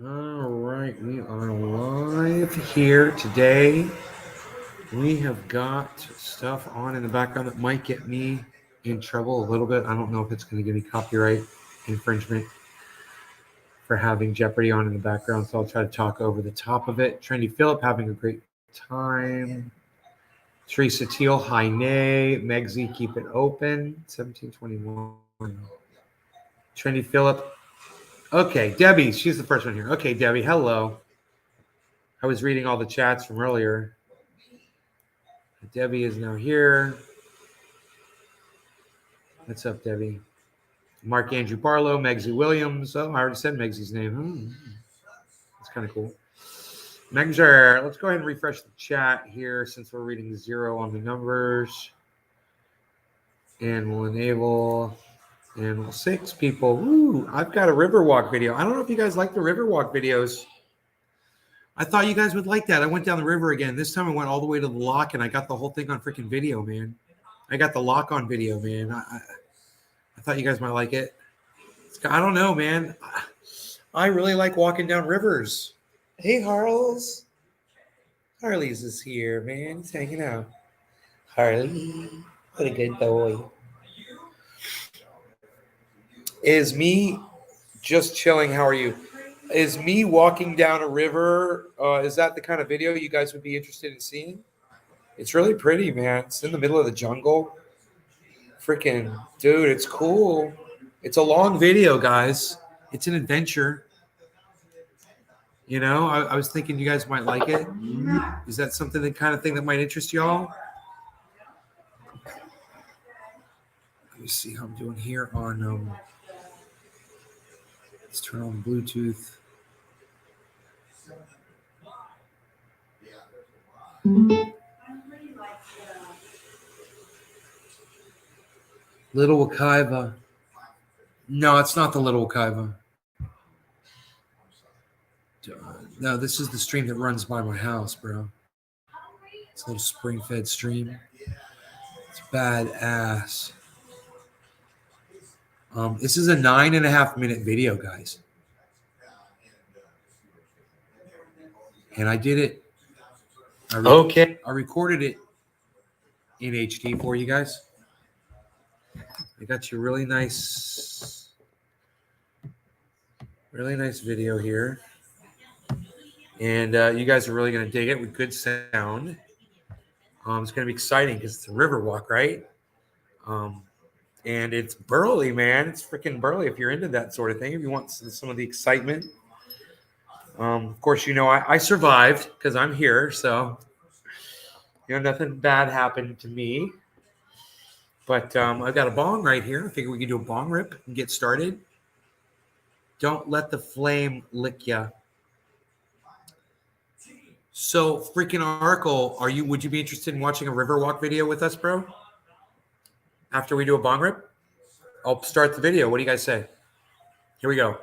All right, we are live here today. We have got stuff on in the background that might get me in trouble a little bit. I don't know if it's going to give me copyright infringement for having Jeopardy on in the background, so I'll try to talk over the top of it. Trendy Phillip having a great time. Teresa Teal, hi nay. Megzy, keep it open. 1721. Trendy Phillip. Okay, Debbie, she's the first one here. Okay, Debbie, hello. I was reading all the chats from earlier. Debbie is now here. What's up, Debbie? Mark Andrew Barlow, Megzy Williams. Oh, I already said Megzy's name. That's kind of cool. Megzer, let's go ahead and refresh the chat here since we're reading 0 on the numbers. And we'll enable, and we'll 6 people. Ooh, I've got a Riverwalk video. I don't know if you guys like the Riverwalk videos. I thought you guys would like that. I went down the river again. This time I went all the way to the lock and I got the whole thing on freaking video, man. I got the lock on video, man. I thought you guys might like it. I don't know, man. I really like walking down rivers. Hey, Harles. Harley's is here, man. He's hanging out. Harley, what a good boy. Is me just chilling? How are you? Is me walking down a river? Is that the kind of video you guys would be interested in seeing? It's really pretty, man. It's in the middle of the jungle. Freaking, dude, it's cool. It's a long video, guys. It's an adventure. You know, I was thinking you guys might like it. Is that something, the kind of thing that might interest y'all? Let me see how I'm doing here on, let's turn on Bluetooth. Little Wakaiva. No, it's not the Little Wakaiva. No, this is the stream that runs by my house, bro. It's a little spring-fed stream. It's badass. This is a 9.5-minute video, guys. And I did it. I recorded it in HD for you guys. I got you really nice video here. And you guys are really going to dig it with good sound. It's going to be exciting because it's a Riverwalk, right? And it's burly, man. It's freaking burly if you're into that sort of thing. If you want some of the excitement. Of course, you know, I survived because I'm here. So, you know, nothing bad happened to me. But I've got a bong right here. I figure we can do a bong rip and get started. Don't let the flame lick ya. So, freaking Arkle, would you be interested in watching a Riverwalk video with us, bro? After we do a bong rip? I'll start the video. What do you guys say? Here we go.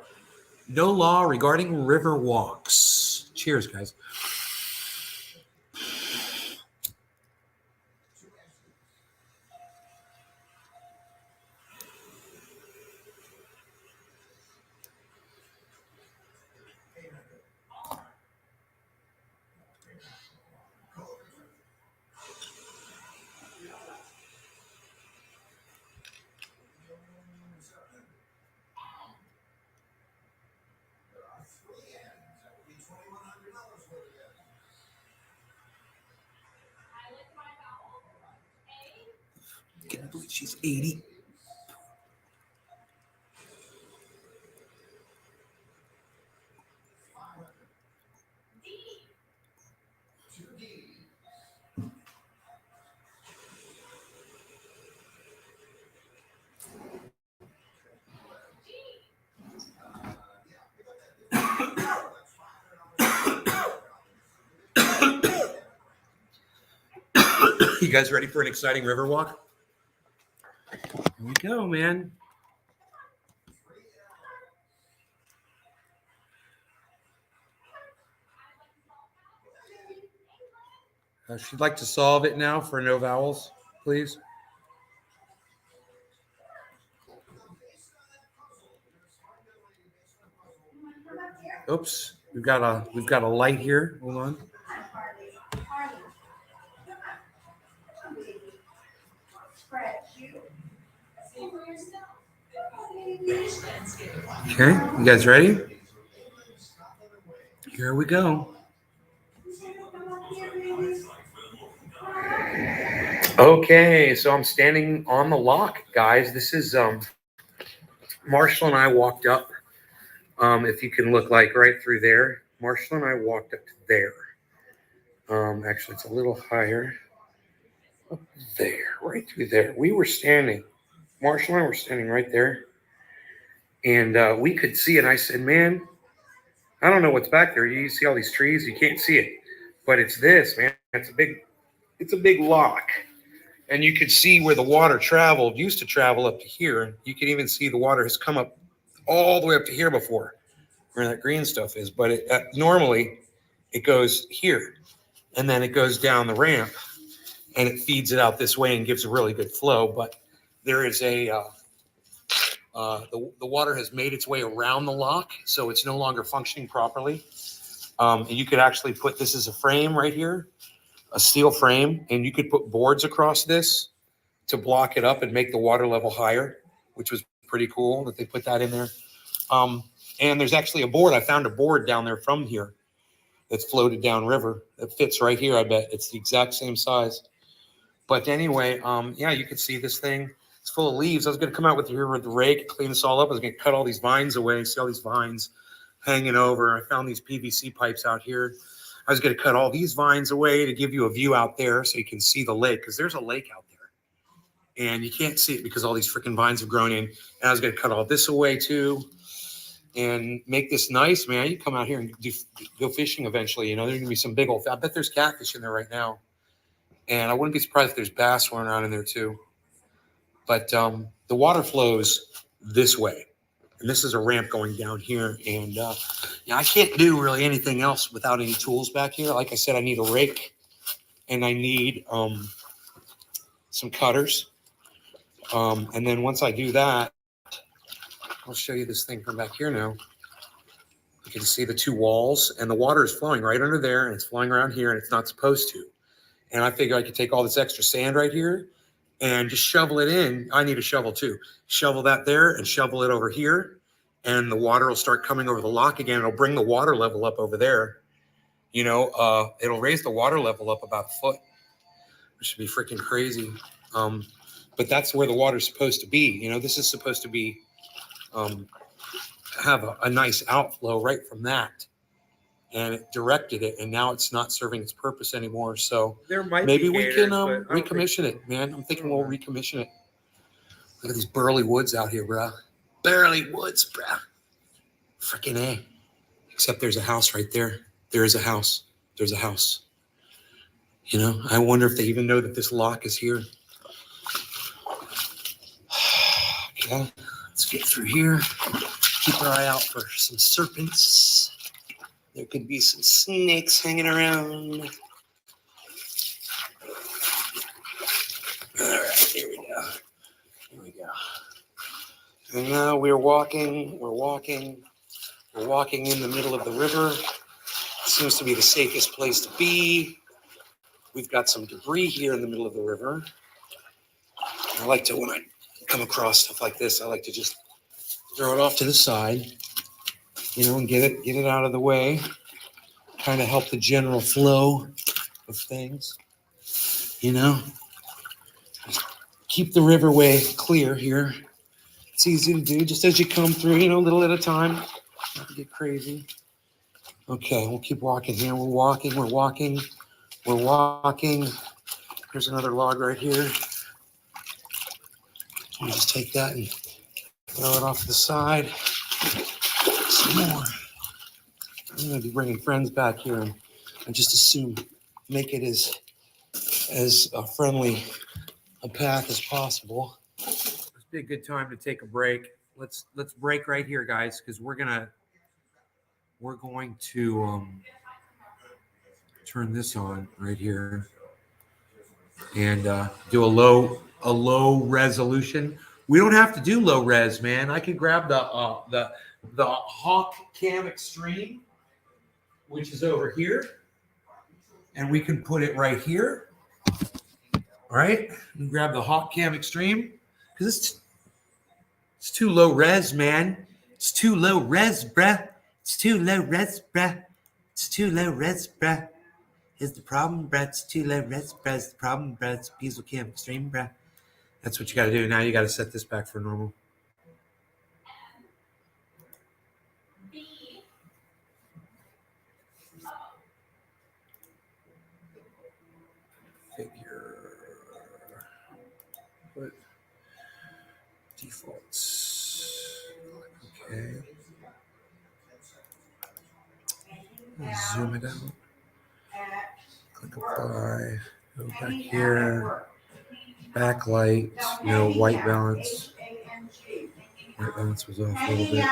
No law regarding river walks. Cheers, guys. Can't believe she's 80. You guys ready for an exciting river walk? Here we go, man. She'd like to solve it now for no vowels, please. Oops, we've got a light here. Hold on. Okay, you guys ready? Here we go. Okay, so I'm standing on the lock, guys. This is Marshall and I walked up. If you can look like right through there, Marshall and I walked up to there. Actually, it's a little higher. Up there, right through there. We were standing. Marshall and I were standing right there, and we could see it. I said, "Man, I don't know what's back there. You see all these trees? You can't see it, but it's this, man. It's a big lock." And you could see where the water used to travel up to here. You can even see the water has come up all the way up to here before, where that green stuff is. But normally it goes here, and then it goes down the ramp, and it feeds it out this way and gives a really good flow. But there is the water has made its way around the lock, so it's no longer functioning properly. And you could actually put this as a frame right here, a steel frame, and you could put boards across this to block it up and make the water level higher, which was pretty cool that they put that in there. And there's actually a board. I found a board down there from here that's floated downriver that fits right here. I bet it's the exact same size. But anyway, yeah, you could see this thing. It's full of leaves. I was going to come out with the rake and clean this all up. I was going to cut all these vines away. See all these vines hanging over. I found these PVC pipes out here. I was going to cut all these vines away to give you a view out there so you can see the lake, because there's a lake out there. And you can't see it because all these freaking vines have grown in. And I was going to cut all this away too and make this nice, man. You come out here and go fishing eventually. You know, there's going to be some big old, I bet there's catfish in there right now. And I wouldn't be surprised if there's bass swimming around in there too. But the water flows this way. And this is a ramp going down here. And yeah, I can't do really anything else without any tools back here. Like I said, I need a rake and I need some cutters. And then once I do that, I'll show you this thing from back here now. You can see the two walls, and the water is flowing right under there, and it's flowing around here, and it's not supposed to. And I figure I could take all this extra sand right here and just shovel it in. I need a shovel too. Shovel that there and shovel it over here, and the water will start coming over the lock again. It'll bring the water level up over there. You know, it'll raise the water level up about a foot, which should be freaking crazy. But that's where the water's supposed to be. You know, this is supposed to be have a nice outflow right from that, and it directed it, and now it's not serving its purpose anymore. So There might maybe be we gators, can but I don't recommission it, man. I'm thinking we'll recommission it. Look at these burly woods out here, bro. Burly woods, bro. Freaking A. Except there's a house right there. There is a house. There's a house. You know, I wonder if they even know that this lock is here. Okay, let's get through here. Keep our eye out for some serpents. There could be some snakes hanging around. All right, here we go. Here we go. And now we're walking in the middle of the river. Seems to be the safest place to be. We've got some debris here in the middle of the river. I like to, when I come across stuff like this, I like to just throw it off to the side, you know, and get it out of the way. Kind of help the general flow of things, you know. Just keep the riverway clear here. It's easy to do just as you come through, you know, a little at a time. Not to get crazy. Okay, we'll keep walking here. We're walking. There's another log right here. You just take that and throw it off to the side. Some more. I'm going to be bringing friends back here and just assume make it as friendly a path as possible. This would be a good time to take a break. Let's break right here, guys, because we're going to turn this on right here and do a low resolution. We don't have to do low res, man. I could grab the the Hawk Cam Extreme, which is over here. And we can put it right here. All right. And grab the Hawk Cam Extreme. Because it's too low res, man. It's too low res, bruh. It's too low res, bruh. It's too low res, bruh. Is the problem, bruh? It's too low res, bruh. It's the problem, bruh. It's Pvc Cam Extreme, bruh. That's what you got to do. Now you got to set this back for normal. Figure. Put defaults. Okay. Zoom it out. Click apply. Go back here. Backlight. No white balance. White balance was off a little bit.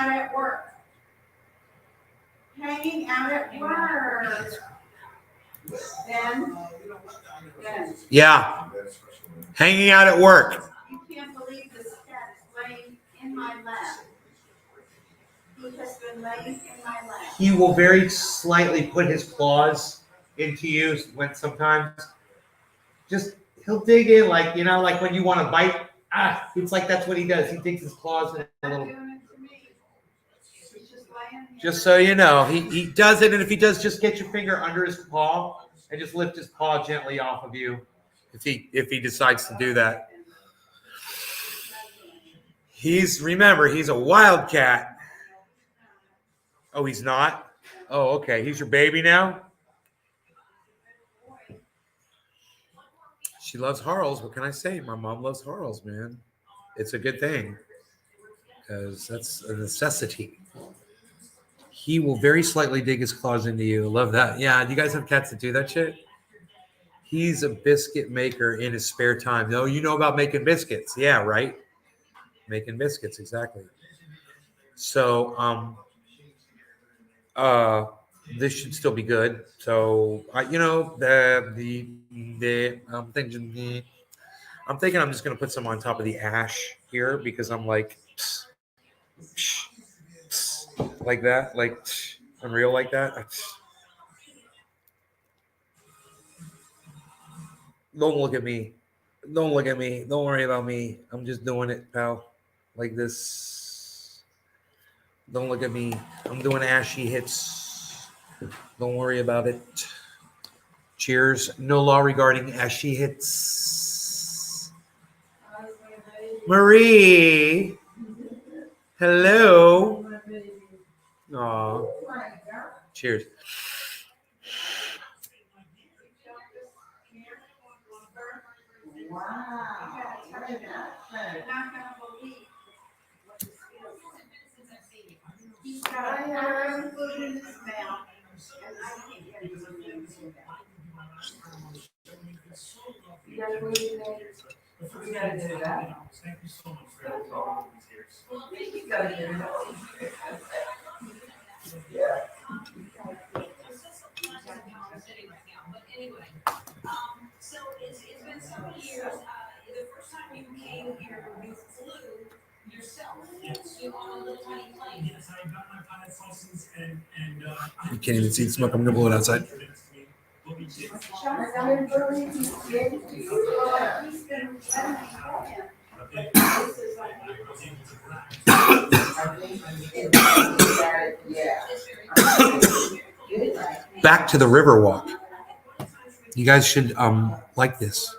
Hanging out at work. Then. Yeah. Hanging out at work. You can't believe this cat is laying in my lap. He has been laying in my lap. He will very slightly put his claws into you when sometimes. Just, he'll dig in like, you know, like when you want to bite. It's like that's what he does. He digs his claws in a little. Just so you know, he does it, and if he does, just get your finger under his paw and just lift his paw gently off of you. If he decides to do that, remember he's a wildcat. Oh, he's not. Oh, okay. He's your baby now. She loves Harls. What can I say? My mom loves Harls, man. It's a good thing because that's a necessity. He will very slightly dig his claws into you. Love that. Yeah, do you guys have cats that do that shit? He's a biscuit maker in his spare time. No, you know about making biscuits. Yeah, right? Making biscuits, exactly. So, this should still be good. So, I'm thinking I'm just going to put some on top of the ash here because I'm like, like that, like unreal like that. Don't look at me. Don't look at me. Don't worry about me. I'm just doing it, pal. Like this. Don't look at me. I'm doing ashy hits. Don't worry about it. Cheers. No law regarding ashy hits. Marie. Hello. Aw. Cheers. Wow. You're not going to believe what this is. He's got a iron food in his mouth, and I can't get him to do that. You gotta believe it. You gotta do that. Thank you so much for all these years. Well, I think you gotta do that. Yeah. But anyway, so it's been so many years. The first time you came here, you flew yourself. Yes. You on a little tiny plane. Yes, I got my pilot's license and you can't even see the smoke. I'm gonna blow it outside. Back to the Riverwalk. You guys should like this.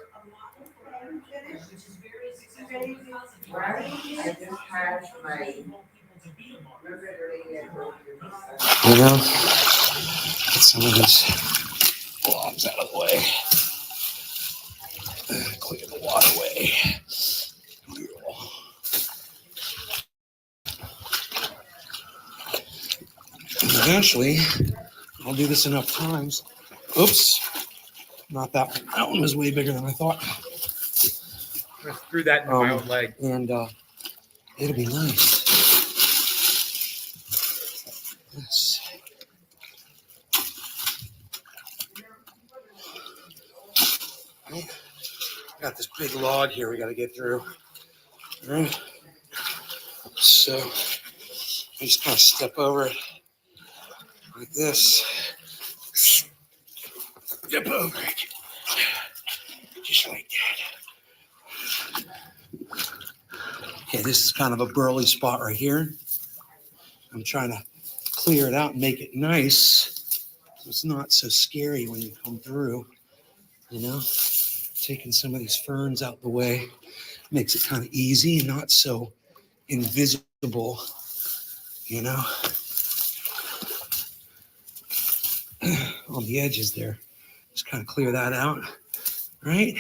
You know, get some of these blobs out of the way. Clear the waterway. And eventually, I'll do this enough times. Oops. Not that one. That one was way bigger than I thought. I threw that in my own leg. And it'll be nice. Yes. Got this big log here we got to get through. All right. So I just kind of step over it like this. Step over it. Just like that. Okay, this is kind of a burly spot right here. I'm trying to clear it out and make it nice so it's not so scary when you come through, you know? Taking some of these ferns out the way makes it kind of easy and not so invisible, you know, on the edges there. Just kind of clear that out, right?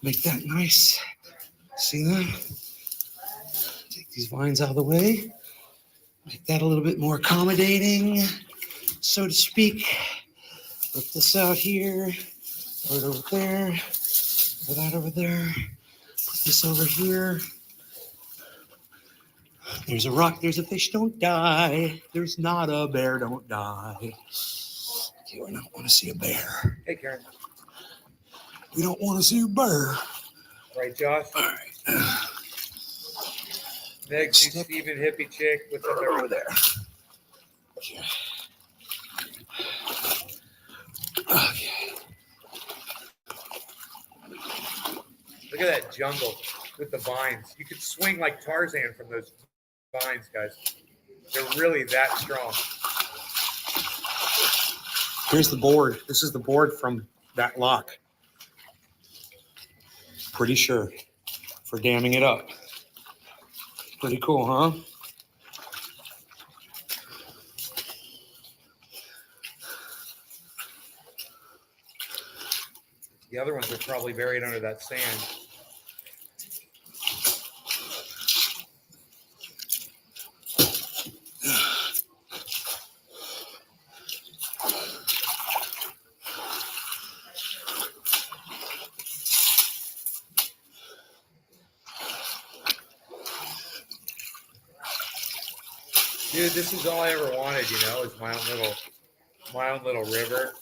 Make that nice. See that? Take these vines out of the way. Make that a little bit more accommodating, so to speak. Put this out here, put it over there, put that over there, put this over here. There's a rock, there's a fish, don't die. There's not a bear, don't die. Okay, we don't want to see a bear. Hey, Karen. We don't want to see a bear. Right, Josh? All right. Next, you Steven hippie chick with the over there. Okay. Okay. Look at that jungle with the vines. You could swing like Tarzan from those vines, guys. They're really that strong. Here's the board. This is the board from that lock. Pretty sure. For damming it up. Pretty cool, huh? The other ones are probably buried under that sand. Dude, this is all I ever wanted, you know, is my own little river,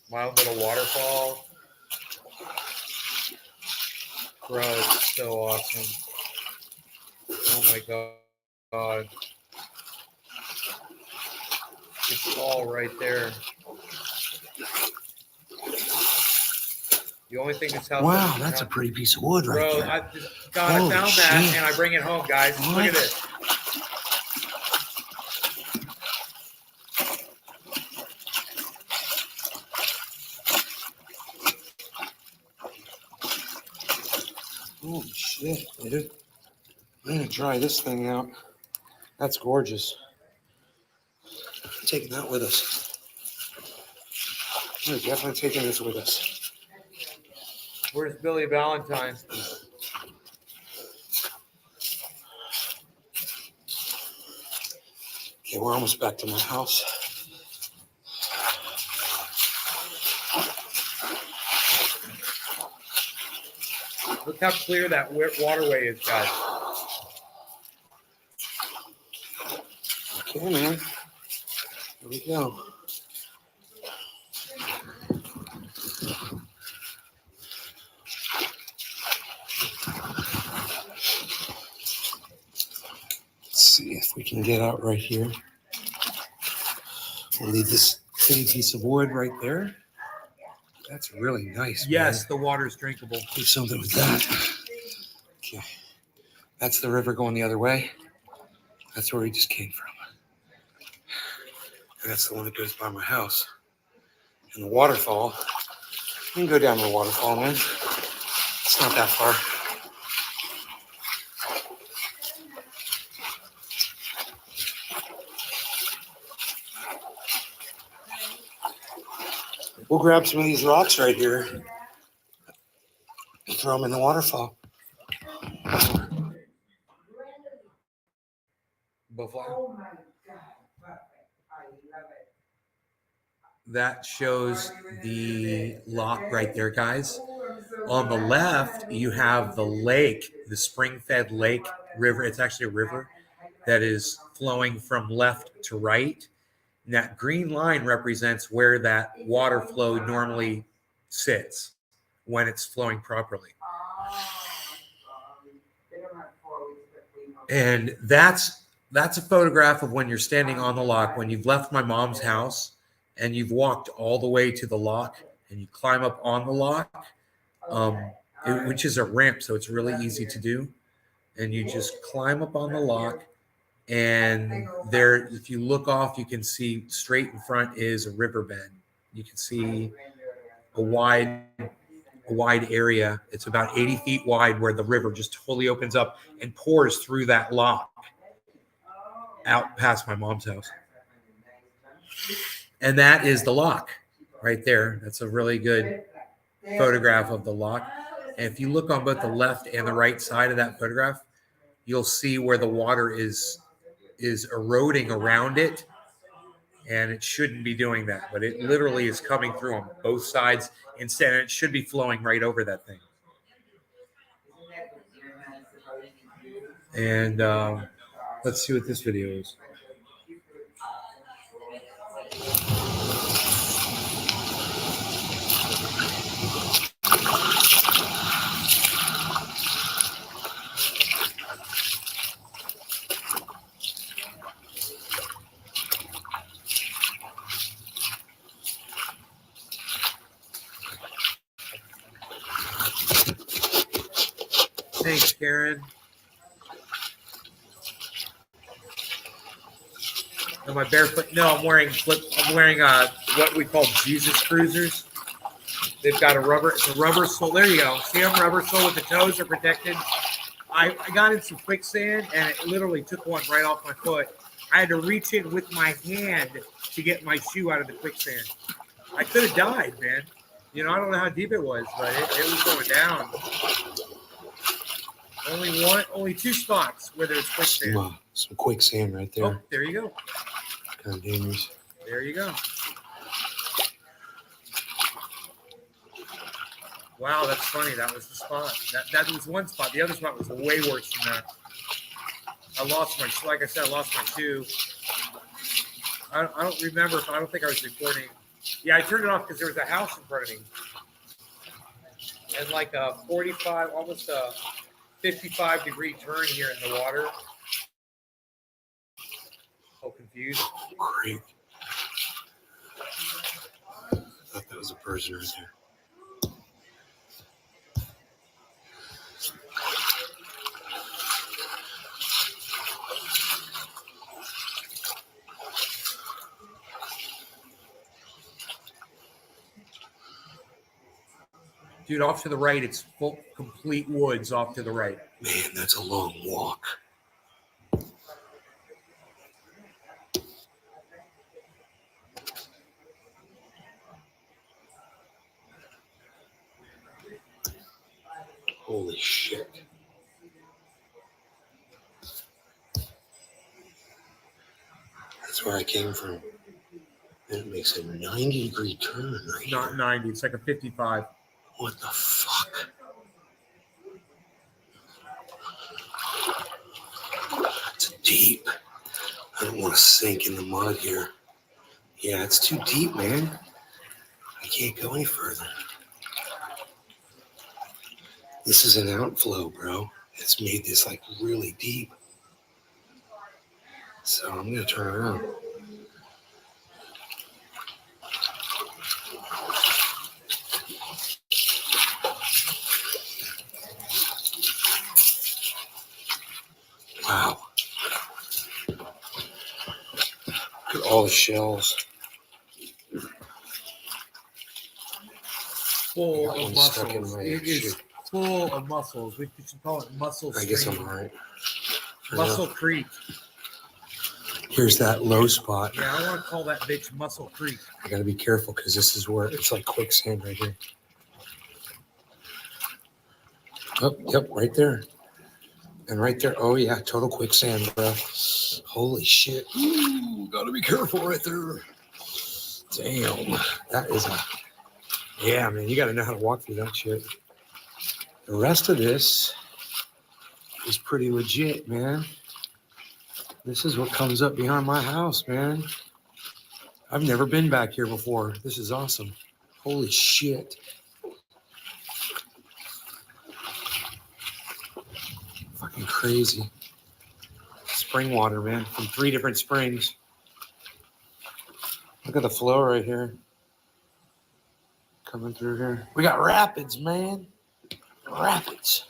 my own little waterfall. Bro, it's so awesome. Oh my God. It's all right there. The only thing that's helping. Wow, that's a pretty piece of wood right there. I found that and I bring it home, guys. What? Look at this. Holy shit, dude. I'm gonna dry this thing out. That's gorgeous. I'm taking that with us. We're definitely taking this with us. Where's Billy Valentine? Okay, we're almost back to my house. Look how clear that waterway is, guys. Okay, man. Here we go. Let's see if we can get out right here. We'll leave this thin piece of wood right there. That's really nice. Yes, man. The water's drinkable. Do something with that. Okay. That's the river going the other way. That's where we just came from. And that's the one that goes by my house. And the waterfall. You can go down to the waterfall, man. It's not that far. We'll grab some of these rocks right here and throw them in the waterfall. Oh my God, perfect. I love it. That shows the lock right there, guys. On the left, you have the lake, the spring-fed lake river. It's actually a river that is flowing from left to right. And that green line represents where that water flow normally sits when it's flowing properly. And that's that's a photograph of when you're standing on the lock, when you've left my mom's house and you've walked all the way to the lock and you climb up on the lock, which is a ramp, so it's really easy to do. And you just climb up on the lock, and there, if you look off, you can see straight in front is a riverbed. You can see a wide area. It's about 80 feet wide, where the river just totally opens up and pours through that lock out past my mom's house. And that is the lock right there. That's a really good photograph of the lock. And if you look on both the left and the right side of that photograph, you'll see where the water is eroding around it. And it shouldn't be doing that, but it literally is coming through on both sides instead. It should be flowing right over that thing. And let's see what this video is. Thanks, Karen. Am I barefoot? No, I'm wearing what we call Jesus cruisers. They've got it's a rubber sole. There you go. See them, rubber sole with the toes are protected. I got in some quicksand and it literally took one right off my foot. I had to reach in with my hand to get my shoe out of the quicksand. I could have died, man. You know, I don't know how deep it was, but it was going down. Only two spots where there's quicksand. Some quicksand right there. Oh, there you go. Kind of dangerous. There you go. Wow, that's funny. That was the spot. That was one spot. The other spot was way worse than that. I lost like I said, I lost my shoe. I don't remember. I don't think I was recording. Yeah, I turned it off because there was a house in front of me. And like a 45, almost a 55-degree turn here in the water. So confused. Great. I thought that was a person right there. Dude, off to the right, it's full, complete woods off to the right. Man, that's a long walk. Holy shit. That's where I came from. And it makes a 90-degree turn right here. Not 90, it's like a 55. What the fuck? It's deep. I don't want to sink in the mud here. Yeah, it's too deep, man. I can't go any further. This is an outflow, bro. It's made this like really deep. So I'm going to turn around. Wow. Look at all the shells. Full of Stuck in mussels. my It is shoe. full of mussels. We should call it mussel I guess I'm stream. all right. Mussel Creek. Here's that low spot. Yeah, I want to call that bitch Mussel Creek. I gotta be careful because this is where it's like quicksand right here. Oh, yep, right there. And right there, oh yeah, total quicksand, bro. Holy shit. Ooh, gotta be careful right there. Damn. That is yeah, man, you gotta know how to walk through that shit. The rest of this is pretty legit, man. This is what comes up behind my house, man. I've never been back here before. This is awesome. Holy shit. Fucking crazy. It's spring water, man, from 3 different springs. Look at the flow right here. Coming through here. We got rapids, man. Rapids.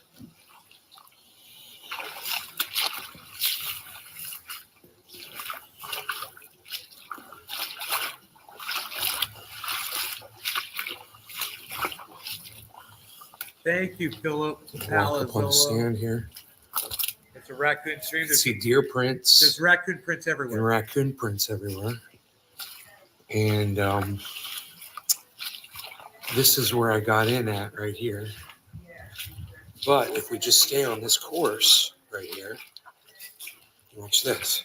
Thank you, Philip. Walk up on the sand here. It's a raccoon stream. See deer There's prints raccoon prints and everywhere. raccoon prints everywhere. And this is where I got in at right here. But if we just stay on this course right here, watch this.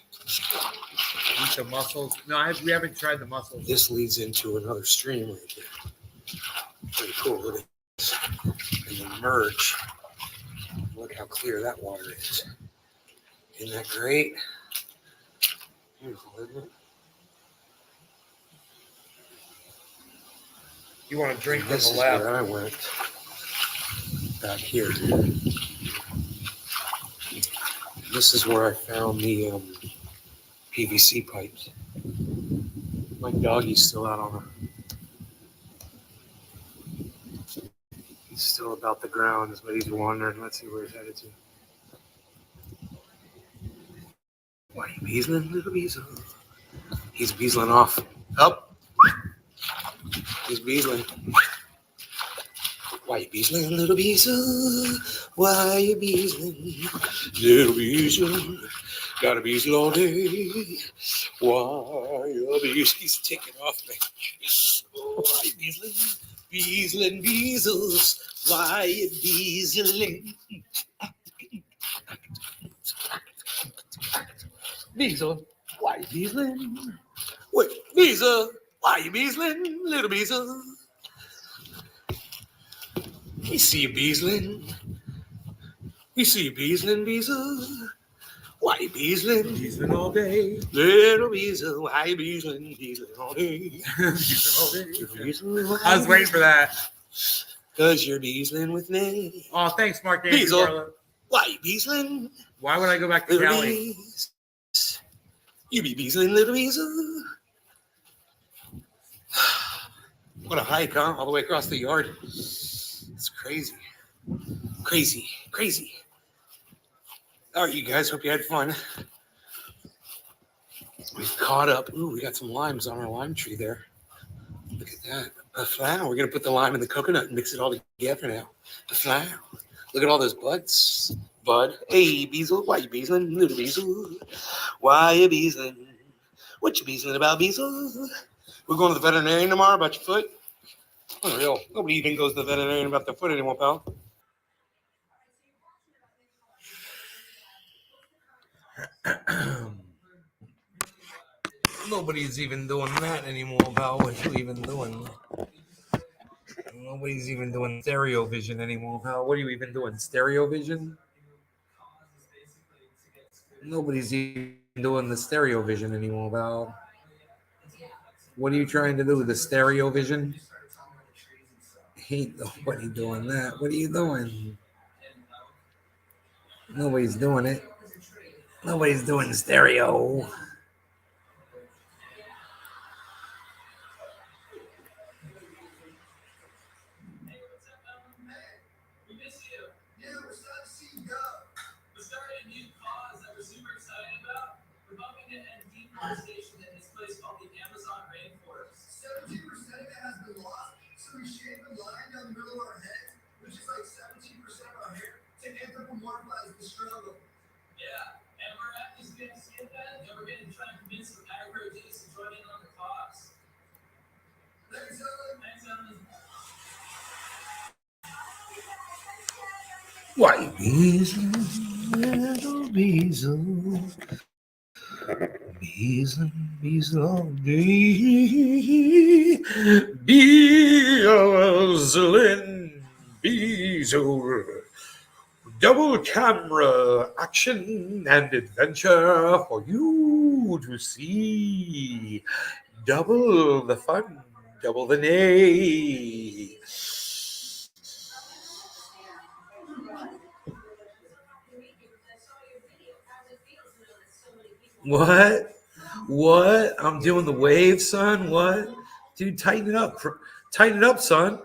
Eat the mussels. No, we haven't tried the mussels. This leads into another stream right here. Pretty cool. Look at this. And then merge. Look how clear that water is. Isn't that great? Beautiful, isn't it? You want to drink from This the is left. where I went. Back here. This is where I found the PVC pipes. My doggy's still out on He's still about the grounds, but he's wandering. Let's see where he's headed to. Why you beasling, little beasel? He's beasling off. Up. He's beasling. Why you beasling, little beasel? Why you beasling, little beasel? Got a beasel all day. Why you beasel? He's taking off me. Why you beasling? Beasling, beasels. Why you beasling? Beasel, why you beasling? Wait, beasel, why you beasling, little beasel? We see you beasling. We see you beasling, beasel. Why you beasling? Beasling all day. Little beasel, why you beasling? Beasling all day. Beasling all day. Beasling, why I was waiting for that. Cause you're beasling with me. Oh, thanks, Mark Andrew Beasel. Barlow. Why you beasling? Why would I go back to Little Cali? bees. You be beasling, little beasel. What a hike, huh? All the way across the yard. It's crazy. Crazy. Crazy. All right, you guys. Hope you had fun. We've caught up. Ooh, we got some limes on our lime tree there. Look at that. A flower. We're going to put the lime and the coconut and mix it all together now. A flower. Look at all those buds. Bud. Hey, Beasel. Why you beasling? Little Beasel. Why you beasling? What you beasling about, Beasel? We're going to the veterinarian tomorrow about your foot? Unreal. Nobody even goes to the veterinarian about their foot anymore, pal. Nobody's even doing that anymore, pal. What you even doing? Nobody's even doing stereo vision anymore, pal. What are you even doing? Stereo vision? Nobody's even doing the stereo vision anymore, pal. What are you trying to do? The stereo vision? Ain't nobody doing that. What are you doing? Nobody's doing it. Nobody's doing stereo. Station in this place called the Amazon rainforest. 17% of it has been lost, so we shaved the line down the middle of our head, which is like 17% of our hair, to anthropomorphize the struggle. Yeah, and we're at this big skip that, and we're going to try and convince the agro-Gs to join in on the cause. Thanks, Ellen. Thanks, Ellen. Why, Beasel, little Beasel. Beasel, Beasel all day. Beasel, Beasel. Double camera action and adventure for you to see. Double the fun, double the nay. What? What? I'm doing the wave, son. What? Dude, tighten it up. Tighten it up, son.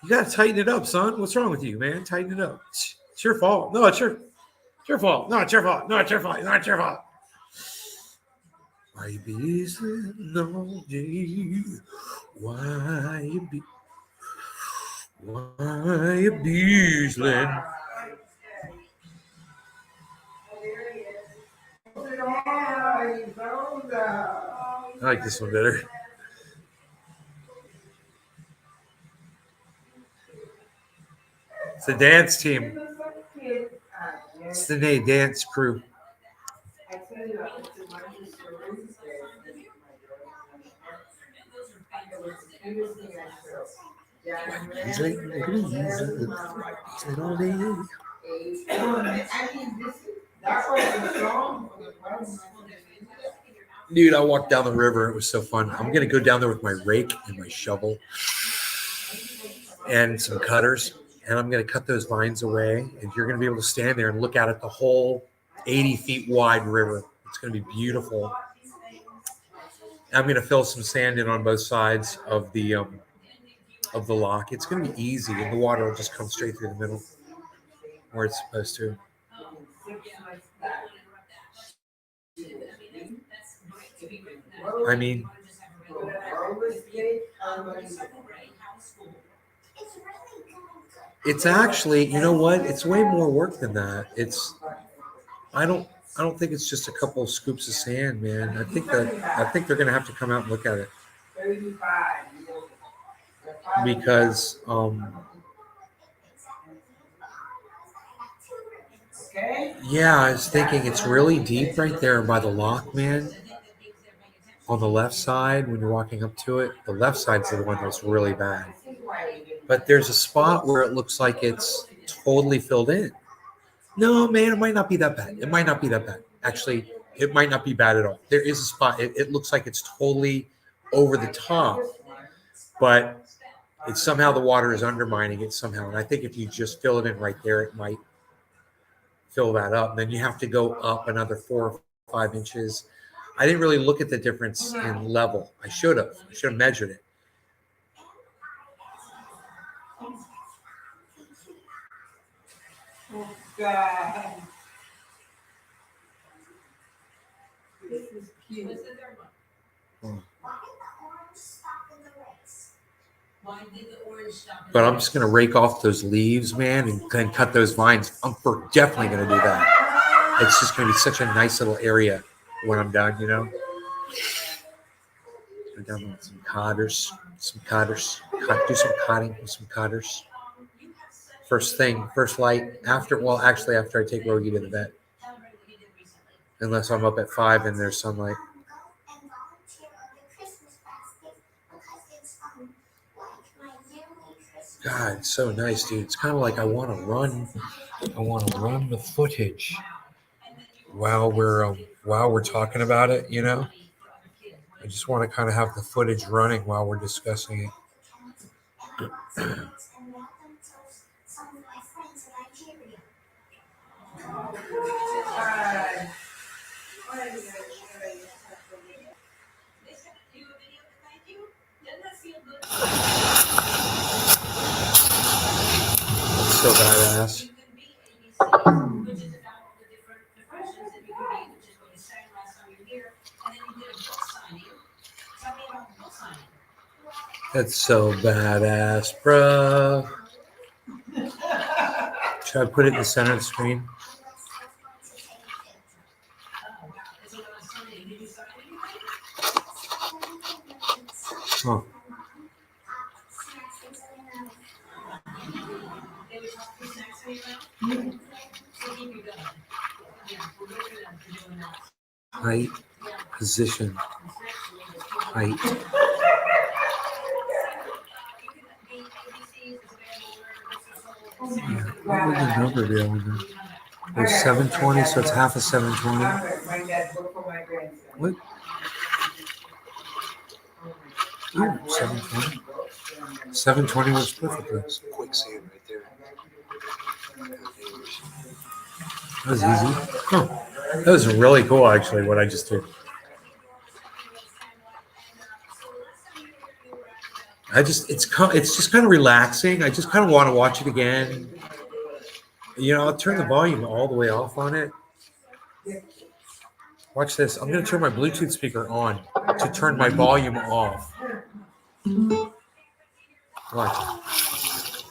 You gotta tighten it up, son. What's wrong with you, man? Tighten it up. It's your fault. No, it's your fault. No, it's your fault. No, it's your fault. Not your fault. Why you be sitting all day? Why you be sleeping? I like this one better. It's the dance team. It's the dance crew. Dude, I walked down the river. It was so fun. I'm going to go down there with my rake and my shovel and some cutters. And I'm going to cut those vines away. And you're going to be able to stand there and look out at the whole 80 feet wide river. It's going to be beautiful. I'm going to fill some sand in on both sides of the lock. It's going to be easy, and the water will just come straight through the middle where it's supposed to. I mean, it's actually, you know what? It's way more work than that. I don't think it's just a couple of scoops of sand, man. I think they're going to have to come out and look at it. Because yeah, I was thinking it's really deep right there by the lock, man. On the left side, when you're walking up to it, the left side's the one that's really bad. But there's a spot where it looks like it's totally filled in. No, man, it might not be that bad. It might not be that bad. Actually, it might not be bad at all. There is a spot. It looks like it's totally over the top, but it's somehow the water is undermining it somehow. And I think if you just fill it in right there, it might fill that up. And then you have to go up another 4 or 5 inches. I didn't really look at the difference in level. I should have measured it. Oh, God. This is cute. But I'm just going to rake off those leaves, man, and then cut those vines. I'm definitely going to do that. It's just going to be such a nice little area when I'm done, you know. Go down with some cutters. Do some cutting with some cutters. First light, after I take Rogie to the vet. Unless I'm up at 5 and there's sunlight. God, it's so nice, dude. It's kind of like I want to run the footage while we're talking about it, you know. I just want to kind of have the footage running while we're discussing it. So badass. That's so badass, bro. Should I put it in the center of the screen? Huh. Height, position, height. Yeah, what would the number be on there? There's 720, so it's half of 720. What? Oh, 720. 720 works perfectly. Quick save right there. That was easy. Huh. That was really cool, actually, what I just did. It's just kind of relaxing. I just kind of want to watch it again. You know, I'll turn the volume all the way off on it. Watch this. I'm going to turn my Bluetooth speaker on to turn my volume off. Watch.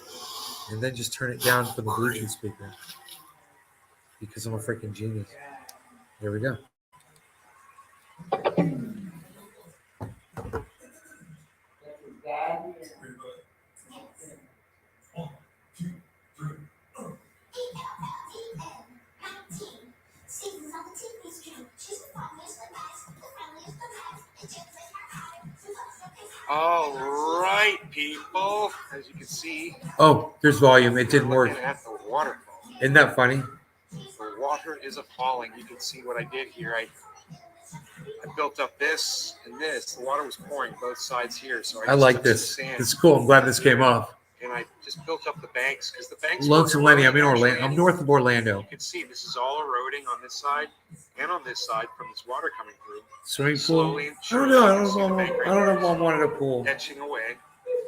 And then just turn it down for the Bluetooth speaker. Because I'm a freaking genius. There we go. All right, people. As you can see. Oh, there's volume. It didn't work. At the waterfall. Isn't that funny? The water is falling. You can see what I did here. I built up this and this. The water was pouring both sides here. So I like this. It's cool. I'm glad this came off. And I just built up the banks because the banks. Lonesome Lenny. I'm in Orlando. I'm north of Orlando. You can see this is all eroding on this side and on this side from this water coming through. Swimming pool. I don't know. I don't know if I wanted a pool. Etching away.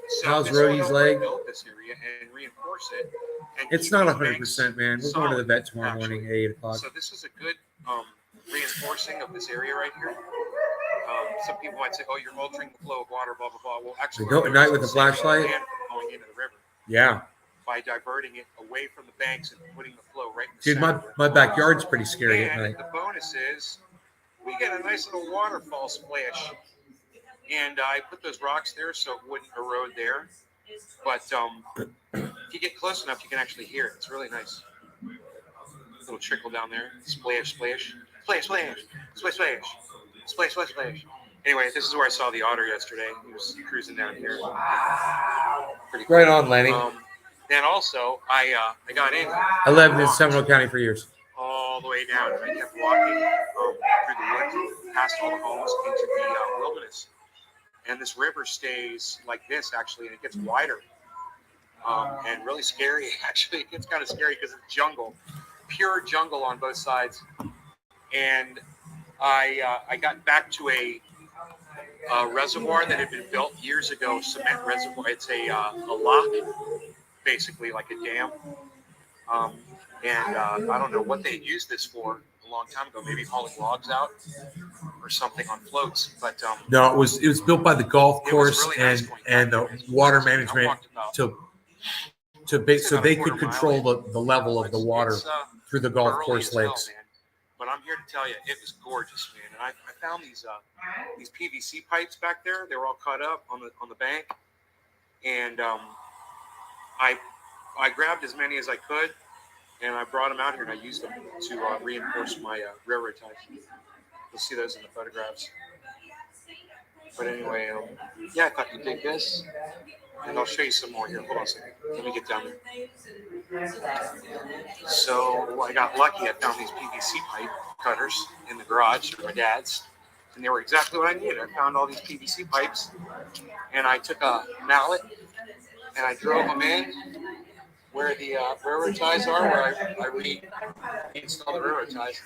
So how's Rhodey's leg? Build this area and reinforce it. And it's not 100%, man. We're going to the vet tomorrow morning at 8 o'clock. So this is a good reinforcing of this area right here. Some people might say, "Oh, you're altering the flow of water, blah blah blah." Well, actually, go at night with a flashlight. Going into the river. Yeah. By diverting it away from the banks and putting the flow right in the center. Dude, my backyard's pretty scary at night. The bonus is we get a nice little waterfall splash. And I put those rocks there so it wouldn't erode there. But if you get close enough, you can actually hear it. It's really nice. Little trickle down there. Splash, splash. Splash, splash. Splash, splash. Splash, splash, splash. Anyway, this is where I saw the otter yesterday. He was cruising down here. Pretty cool. Right on, Lenny. Then also, I got in. I lived in Seminole County for years. All the way down. I kept walking through the woods, past all the homes, into the wilderness. And this river stays like this, actually, and it gets wider and really scary. Actually, it gets kind of scary because it's jungle, pure jungle on both sides. And I got back to a reservoir that had been built years ago, cement reservoir. It's a lock, basically like a dam. And I don't know what they used this for a long time ago, maybe hauling logs out or something on floats. But no, it was built by the golf course really and the water management so they could control the level of the water through the golf course lakes. But I'm here to tell you, it was gorgeous, man. And I found these PVC pipes back there. They were all cut up on the bank, and I grabbed as many as I could. And I brought them out here and I used them to reinforce my railroad ties. You'll see those in the photographs. But anyway, yeah, I thought you'd dig this. And I'll show you some more here. Hold on a second. Let me get down there. So I got lucky. I found these PVC pipe cutters in the garage at my dad's. And they were exactly what I needed. I found all these PVC pipes. And I took a mallet and I drove them in where the railroad ties are, where I reinstalled the railroad ties.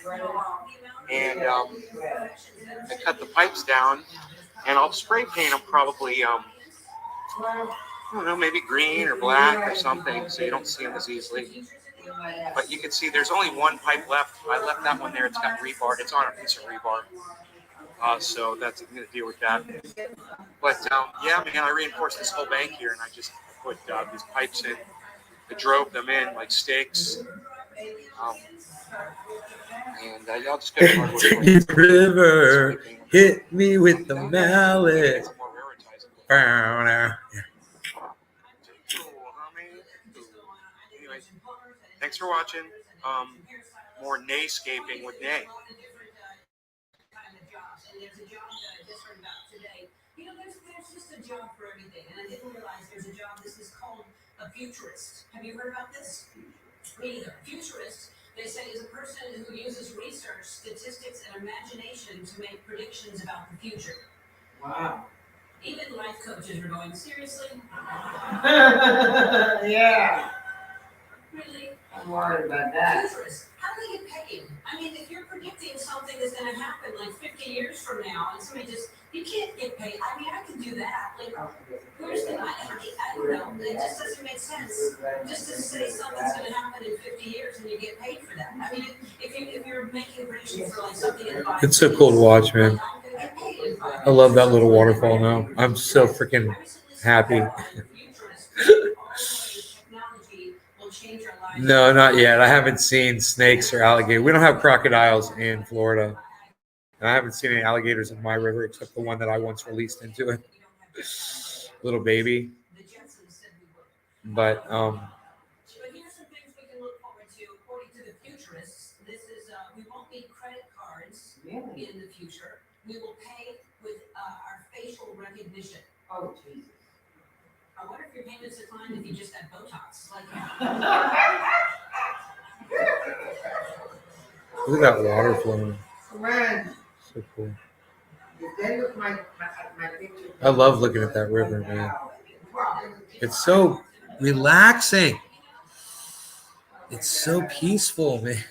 And I cut the pipes down, and I'll spray paint them probably, I don't know, maybe green or black or something, so you don't see them as easily. But you can see there's only one pipe left. I left that one there. It's got rebar. It's on a piece of rebar. So that's I'm going to deal with that. But yeah, man, I reinforced this whole bank here, and I just put these pipes in. I drove them in like stakes. And y'all just go to the river, hit me with the mallet. Anyway, thanks for watching. More nayscaping with Nay. You know, there's just a job for everything, and I didn't realize there's a job. This is called a futurist. Have you heard about this? Me either. Futurist, they say, is a person who uses research, statistics, and imagination to make predictions about the future. Wow. Even life coaches are going, seriously? Yeah. Really? I'm worried about that. Futurist, how do they get paid? I mean, if you're predicting something that's going to happen like 50 years from now, and somebody just, you can't get paid. I mean, I can do that. Like, where's the, I don't know. It just doesn't make sense. Just to say something's going to happen in 50 years and you get paid for that. I mean, if you're making a prediction for like something in 5 It's so cool to watch, man. like, I'm going to get paid in 5 I love that little waterfall now. I'm so freaking happy. No, not yet. I haven't seen snakes or alligators. We don't have crocodiles in Florida. And I haven't seen any alligators in my river except the one that I once released into it. Little baby. But here's some things we can look forward to. According to the futurists, this is we won't need credit cards in the future. We will pay with our facial recognition. Oh, Jesus. I wonder if your payments declined if you just had Botox. Like, look at that water flowing. Man, So cool. if they look my picture. I love looking at that river, man. It's so relaxing. It's so peaceful, man.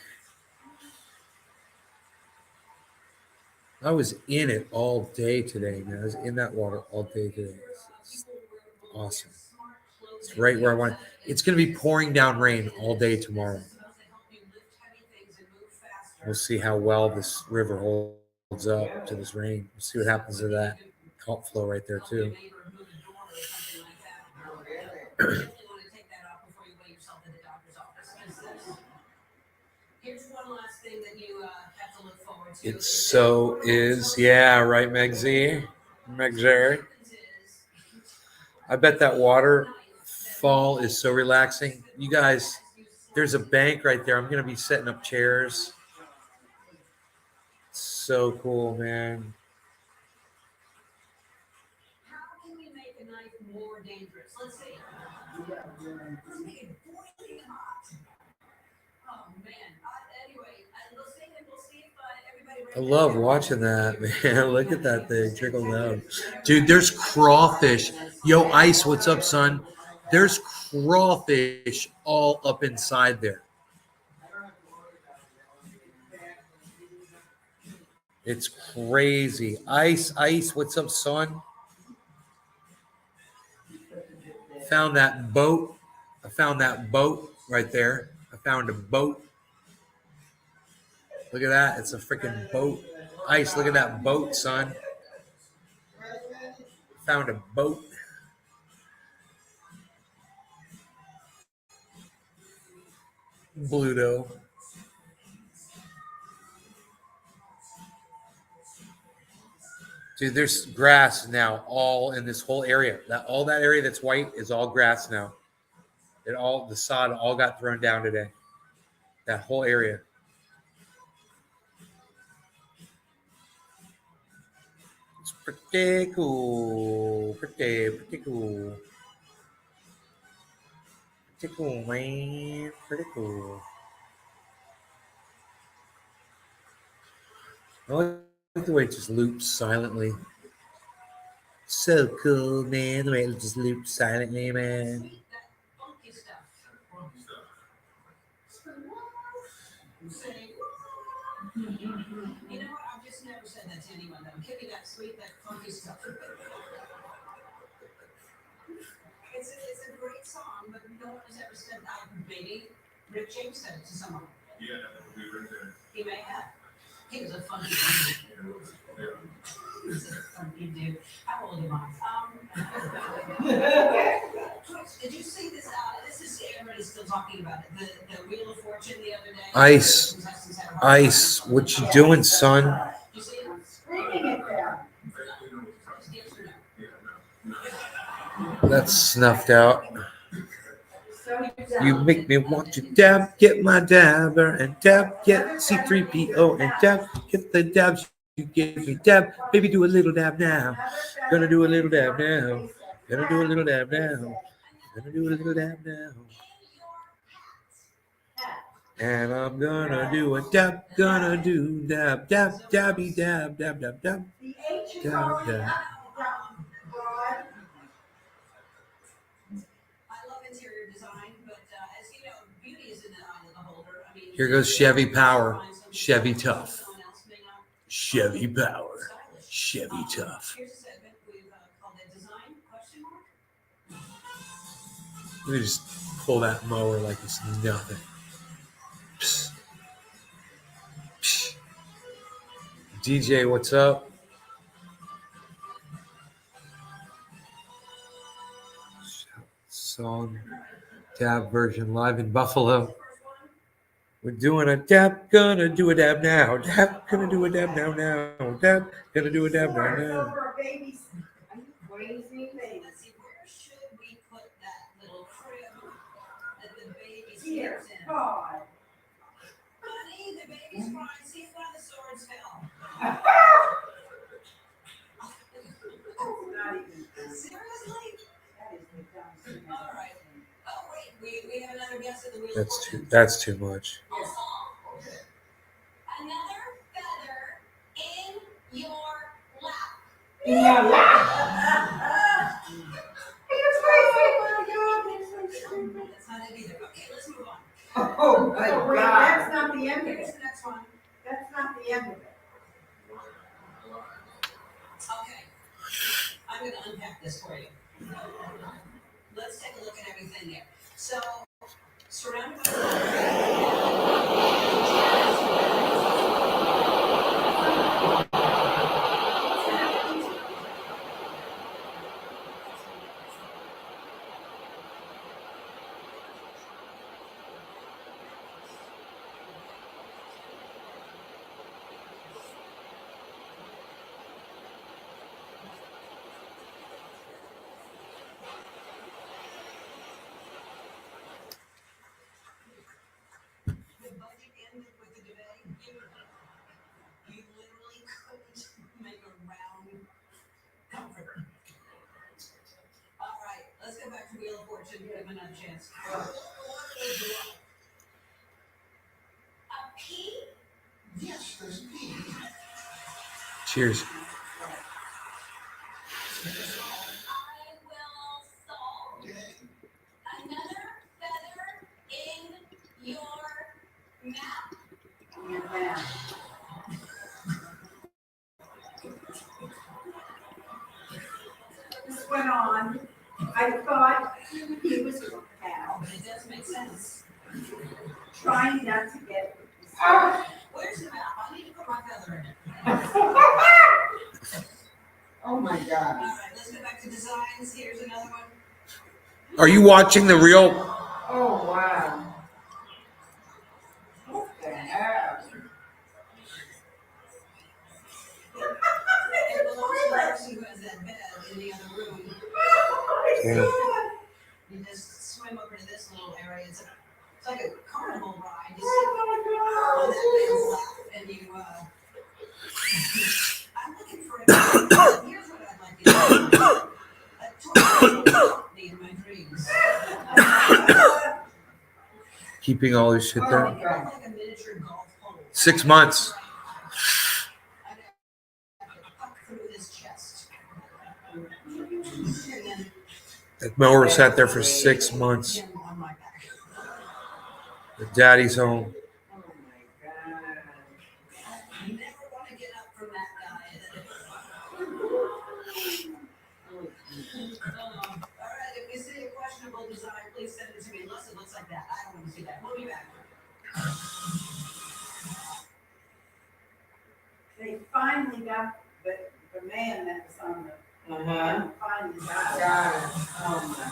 I was in it all day today, man. I was in that water all day today. It's awesome. It's right where I want it. It's going to be pouring down rain all day tomorrow. We'll see how well this river holds up to this rain. We'll see what happens to that outflow right there, too. Here's one last thing that you have to look forward to. It so is, yeah, right, Megzy? Megzer. I bet that waterfall is so relaxing. You guys, there's a bank right there. I'm going to be setting up chairs. So cool, man. How can we make a knife more dangerous? Let's see. Let's make it boiling hot. Oh, man. Anyway, we'll see if everybody... I love watching that, man. Look at that thing trickle down. Dude, there's crawfish. Yo, Ice, what's up, son? There's crawfish all up inside there. It's crazy. Ice, what's up, son? Found that boat. I found that boat right there. I found a boat. Look at that. It's a freaking boat. Ice, look at that boat, son. Found a boat. Bluto. Dude, there's grass now all in this whole area. All that area that's white is all grass now. The sod all got thrown down today. That whole area. It's pretty cool. Pretty cool. Pretty cool, man. Pretty cool. I like the way it just loops silently. So cool, man. The way it just loops silently, man. You know what? I've just never said that to anyone. Though. Give me that sweet, that funky stuff. It's a great song, but no one has ever said that. Maybe Rick James said it to someone. Yeah, we were there. He may have. He was a funky dude. He was a funky dude. How old am I? Did you see this? This is everybody's still talking about it. The Wheel of Fortune the other day. Ice, what you doing, son? You see it? Screaming at them. Yes or no? That's snuffed out. You make me want to dab, get my dabber, and dab, get C3PO, and dab, get the dabs you give me. Dab, baby, do a little dab now. Gonna do a little dab now. Gonna do a little dab now. Gonna do a little dab now. And I'm gonna do a dab, gonna do dab, dab, dabby, dab, dab, dab, dab, dab, dab. Interior design, but as you know, beauty is in the eye of the beholder. I mean, Here goes Chevy Power. Chevy tough. Chevy power. Chevy tough. Here's a segment we've called it Design Question Mark. Let me just pull that mower like it's nothing. Psst. Psst. DJ, what's up? Song dab version live in Buffalo. We're doing a dab, gonna do a dab now. Dab, gonna do a dab now. Dab, gonna do a dab now. Over a baby's. Are you crazy? Let's see, where should we put that little crib that the baby Dear sleeps in? God. Honey, the baby's crying. See if one of the swords fell. Not even. Seriously? That is the dumbest thing I've All ever right. seen. Oh, wait, we have another guest at the wheel. That's too much. Another feather in your lap. Yeah. You're crazy. Oh my God, that's so stupid. That's not it either. Okay, let's move on. Oh my God. That's not the end of Here's it. the next one. That's not the end of it. Okay. I'm going to unpack this for you. Let's take a look at everything here. So, surrounded by the budget ended with the debate. You literally couldn't make a round comforter. All right, let's go back to Wheel of Fortune. Give him another chance. A pea? Yes, there's pea. Cheers. I will solve another feather in your map. Your back. This went on. I thought he was a cow, But it does make sense. trying not to get. Where's the map? I need to put my feather in it. Oh my All God. right, let's go back to designs. Here's another one. Are you watching the real? Oh wow. What the hell? It belongs to the person who has that bed in the other room. Yeah. You just swim over to this little area. It's like a carnival ride. You sit Oh on my that God. man's lap and you, I'm looking for a here's what I'd like to do. A tornado in my dreams. Keeping all this shit Oh, there. Like a miniature golf hole. 6 months. I have to puck through this chest. And then That mower sat there for 6 months. him on my back. The daddy's home. Oh my God. You never want to get up from that guy. All right, if you see a questionable design, please send it to me. Unless it looks like that. I don't want to see that. We'll be back. They finally got the man that was on the. Finally got it. Got it. Oh my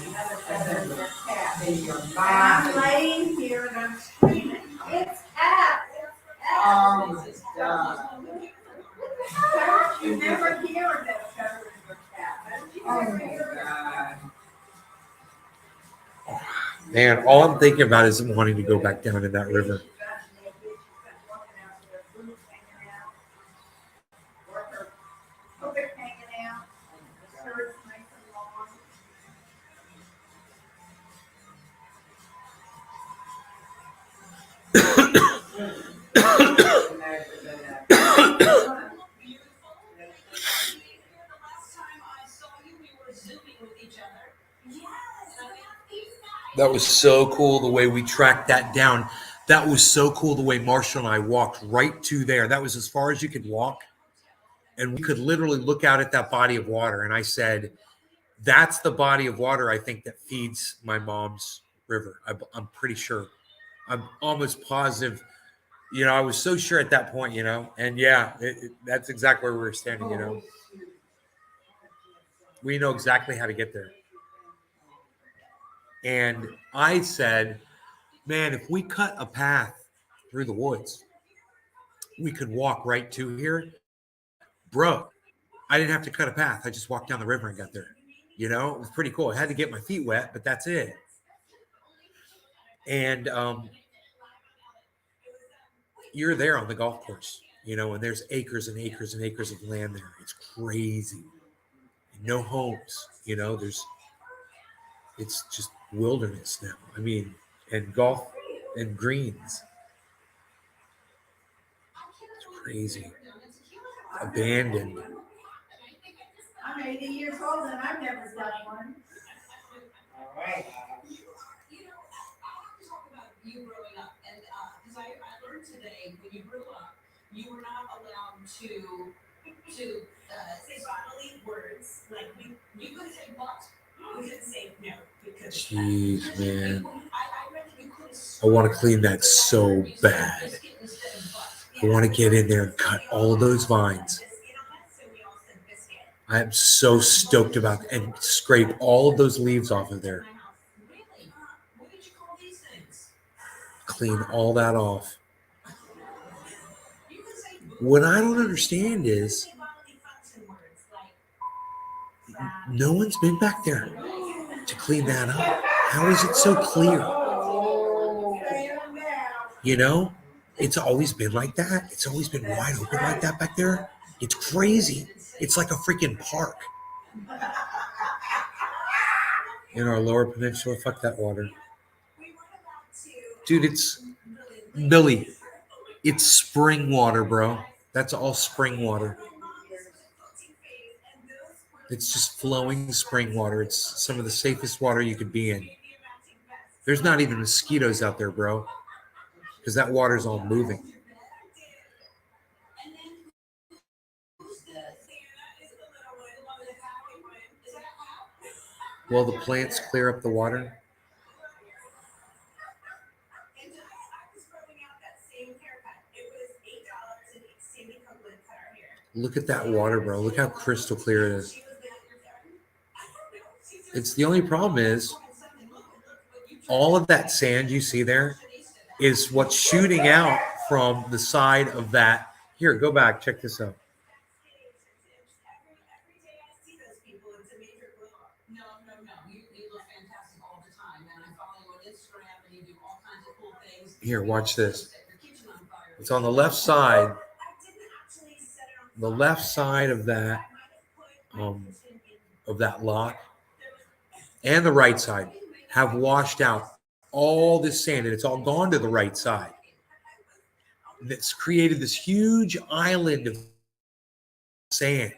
Another feather in your cap. God. In your And I'm mind. laying here and I'm screaming, it's Cap, it's Cap. Oh my God. You never hear that feather in your cap. You Oh never my hear it. God. Man, all I'm thinking about is wanting to go back down in that river. That was so cool the way we tracked that down That was so cool the way Marshall and I walked right to there. That was as far as you could walk. And we could literally look out at that body of water. And I said, that's the body of water I think that feeds my mom's river. I'm pretty sure. I'm almost positive. You know, I was so sure at that point, you know. And yeah, that's exactly where we were standing, you know. We know exactly how to get there. And I said, man, if we cut a path through the woods, we could walk right to here. Bro, I didn't have to cut a path. I just walked down the river and got there. You know, it was pretty cool. I had to get my feet wet, but that's it. And you're there on the golf course, you know, and there's acres and acres and acres of land there. It's crazy. No homes, you know, it's just wilderness now. I mean, and golf and greens. It's crazy. Abandoned. I'm 80 years old and I've never done one. All right. You know, I want to talk about you growing up, and because I learned today when you grew up, you were not allowed to say bodily words. Like you couldn't say but, you couldn't say no because. Jeez, man. I read that you couldn't. I want to clean that so bad. I want to get in there and cut all those vines. I am so stoked about it, and scrape all of those leaves off of there. What did you call these things? Clean all that off. What I don't understand is no one's been back there to clean that up. How is it so clear? You know, it's always been like that. It's always been wide open like that back there. It's crazy. It's like a freaking park. In our lower peninsula, fuck that water. Dude, it's Billy. It's spring water, bro. That's all spring water. It's just flowing spring water. It's some of the safest water you could be in. There's not even mosquitoes out there, bro, because that water's all moving. Well, the plants clear up the water. Look at that water, bro. Look how crystal clear it is. It's the only problem is all of that sand you see there is what's shooting out from the side of that. Here, go back. Check this out. No. You look fantastic all the time, and I follow you on Instagram, and you do all kinds of cool things. Here, watch this. It's on the left side. The left side of that lock, and the right side have washed out all this sand, and it's all gone to the right side. That's created this huge island of sand,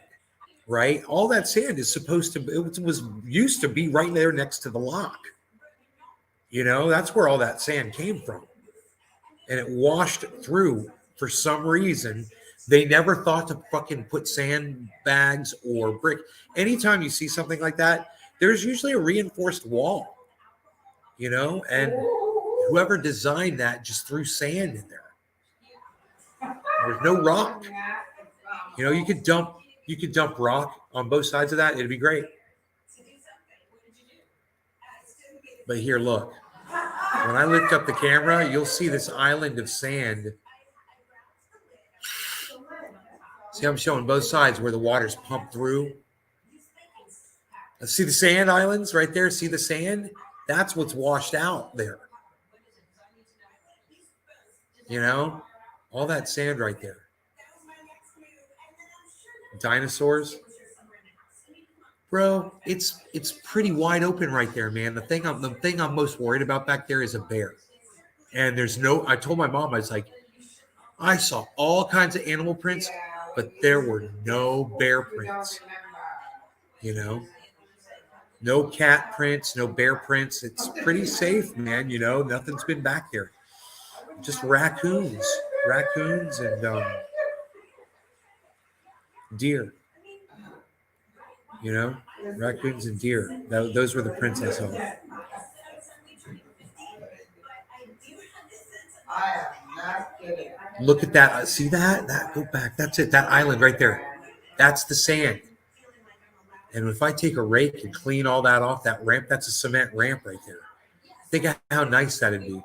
right? All that sand is supposed to, it was used to be right there next to the lock. You know, that's where all that sand came from. And it washed through for some reason. They never thought to fucking put sandbags or brick. Anytime you see something like that, there's usually a reinforced wall, you know, and whoever designed that just threw sand in there. There's no rock. You know, you could dump rock on both sides of that. It'd be great. But here, look. When I lift up the camera, you'll see this island of sand. See, I'm showing both sides where the water's pumped through. See the sand islands right there? See the sand? That's what's washed out there. You know? All that sand right there. Dinosaurs. Bro, it's pretty wide open right there, man. The thing I'm most worried about back there is a bear. And I told my mom, I was like, I saw all kinds of animal prints, but there were no bear prints. You know? No cat prints, no bear prints. It's pretty safe, man. You know, nothing's been back here. just raccoons and deer. You know, raccoons and deer. Those were the prints I saw. I am not kidding. Look at that. See that? Go back. That's it. That island right there. That's the sand. And if I take a rake and clean all that off, that ramp, that's a cement ramp right there. Think of how nice that'd be.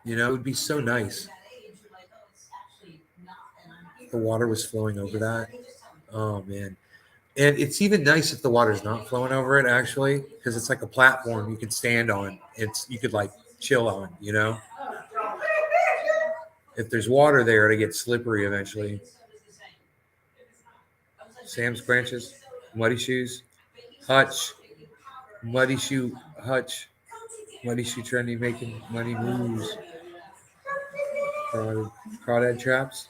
You know, it would be so nice. The water was flowing over that. Oh, man. And it's even nice if the water's not flowing over it, actually, because it's like a platform you can stand on. You could like chill on, you know? If there's water there, it'll get slippery eventually. Sam's branches, muddy shoes, Hutch, muddy shoe, Hutch, muddy shoe trendy, making money moves. Crawdad traps.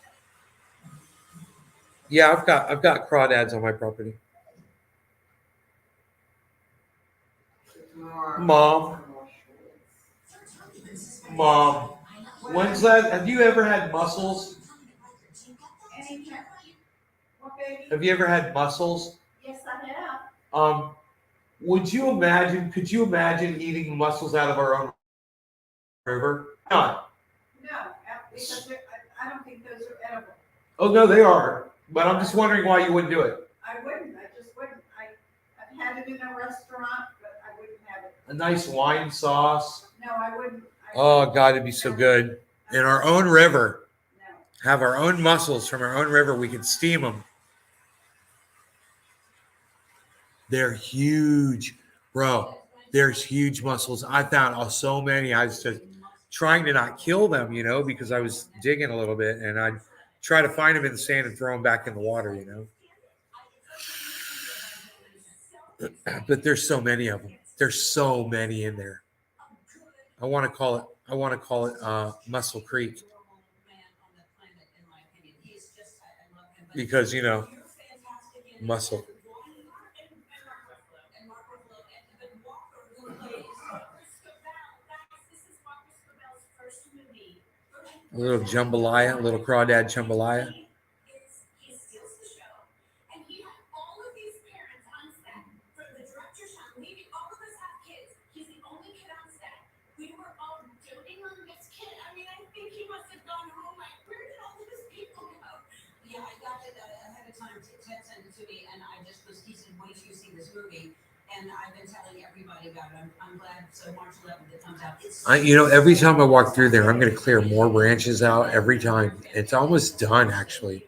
Yeah, I've got crawdads on my property. Mom, when's that? Have you ever had mussels? What, baby? Have you ever had mussels? Yes, I have. Could you imagine eating mussels out of our own river? Not. No, because I don't think those are edible. Oh, no, they are. But I'm just wondering why you wouldn't do it. I wouldn't. I just wouldn't. I've had it in a restaurant, but I wouldn't have it. A nice wine sauce. No, I wouldn't. Oh, God, it'd be so good. In our own river. No. Have our own mussels from our own river. We can steam them. They're huge, bro. There's huge mussels. I found so many. I was just trying to not kill them, you know, because I was digging a little bit, and I'd try to find them in the sand and throw them back in the water, you know. But there's so many of them. There's so many in there. I want to call it Mussel Creek, because, you know, mussel. A little jambalaya, a little crawdad jambalaya. He steals the show, and he had all of these parents on set for the director's shot, leaving all of us have kids. He's the only kid on set. We were all doting on this kid. I mean, I think he must have gone home like, where did all of his people go? Yeah, I got it ahead of time. Ted sent it to me, and he said, wait till you see this movie. And I've been telling everybody about it. I'm glad. So March 11th, it comes out. Every time I walk through there, I'm going to clear more branches out every time. It's almost done, actually.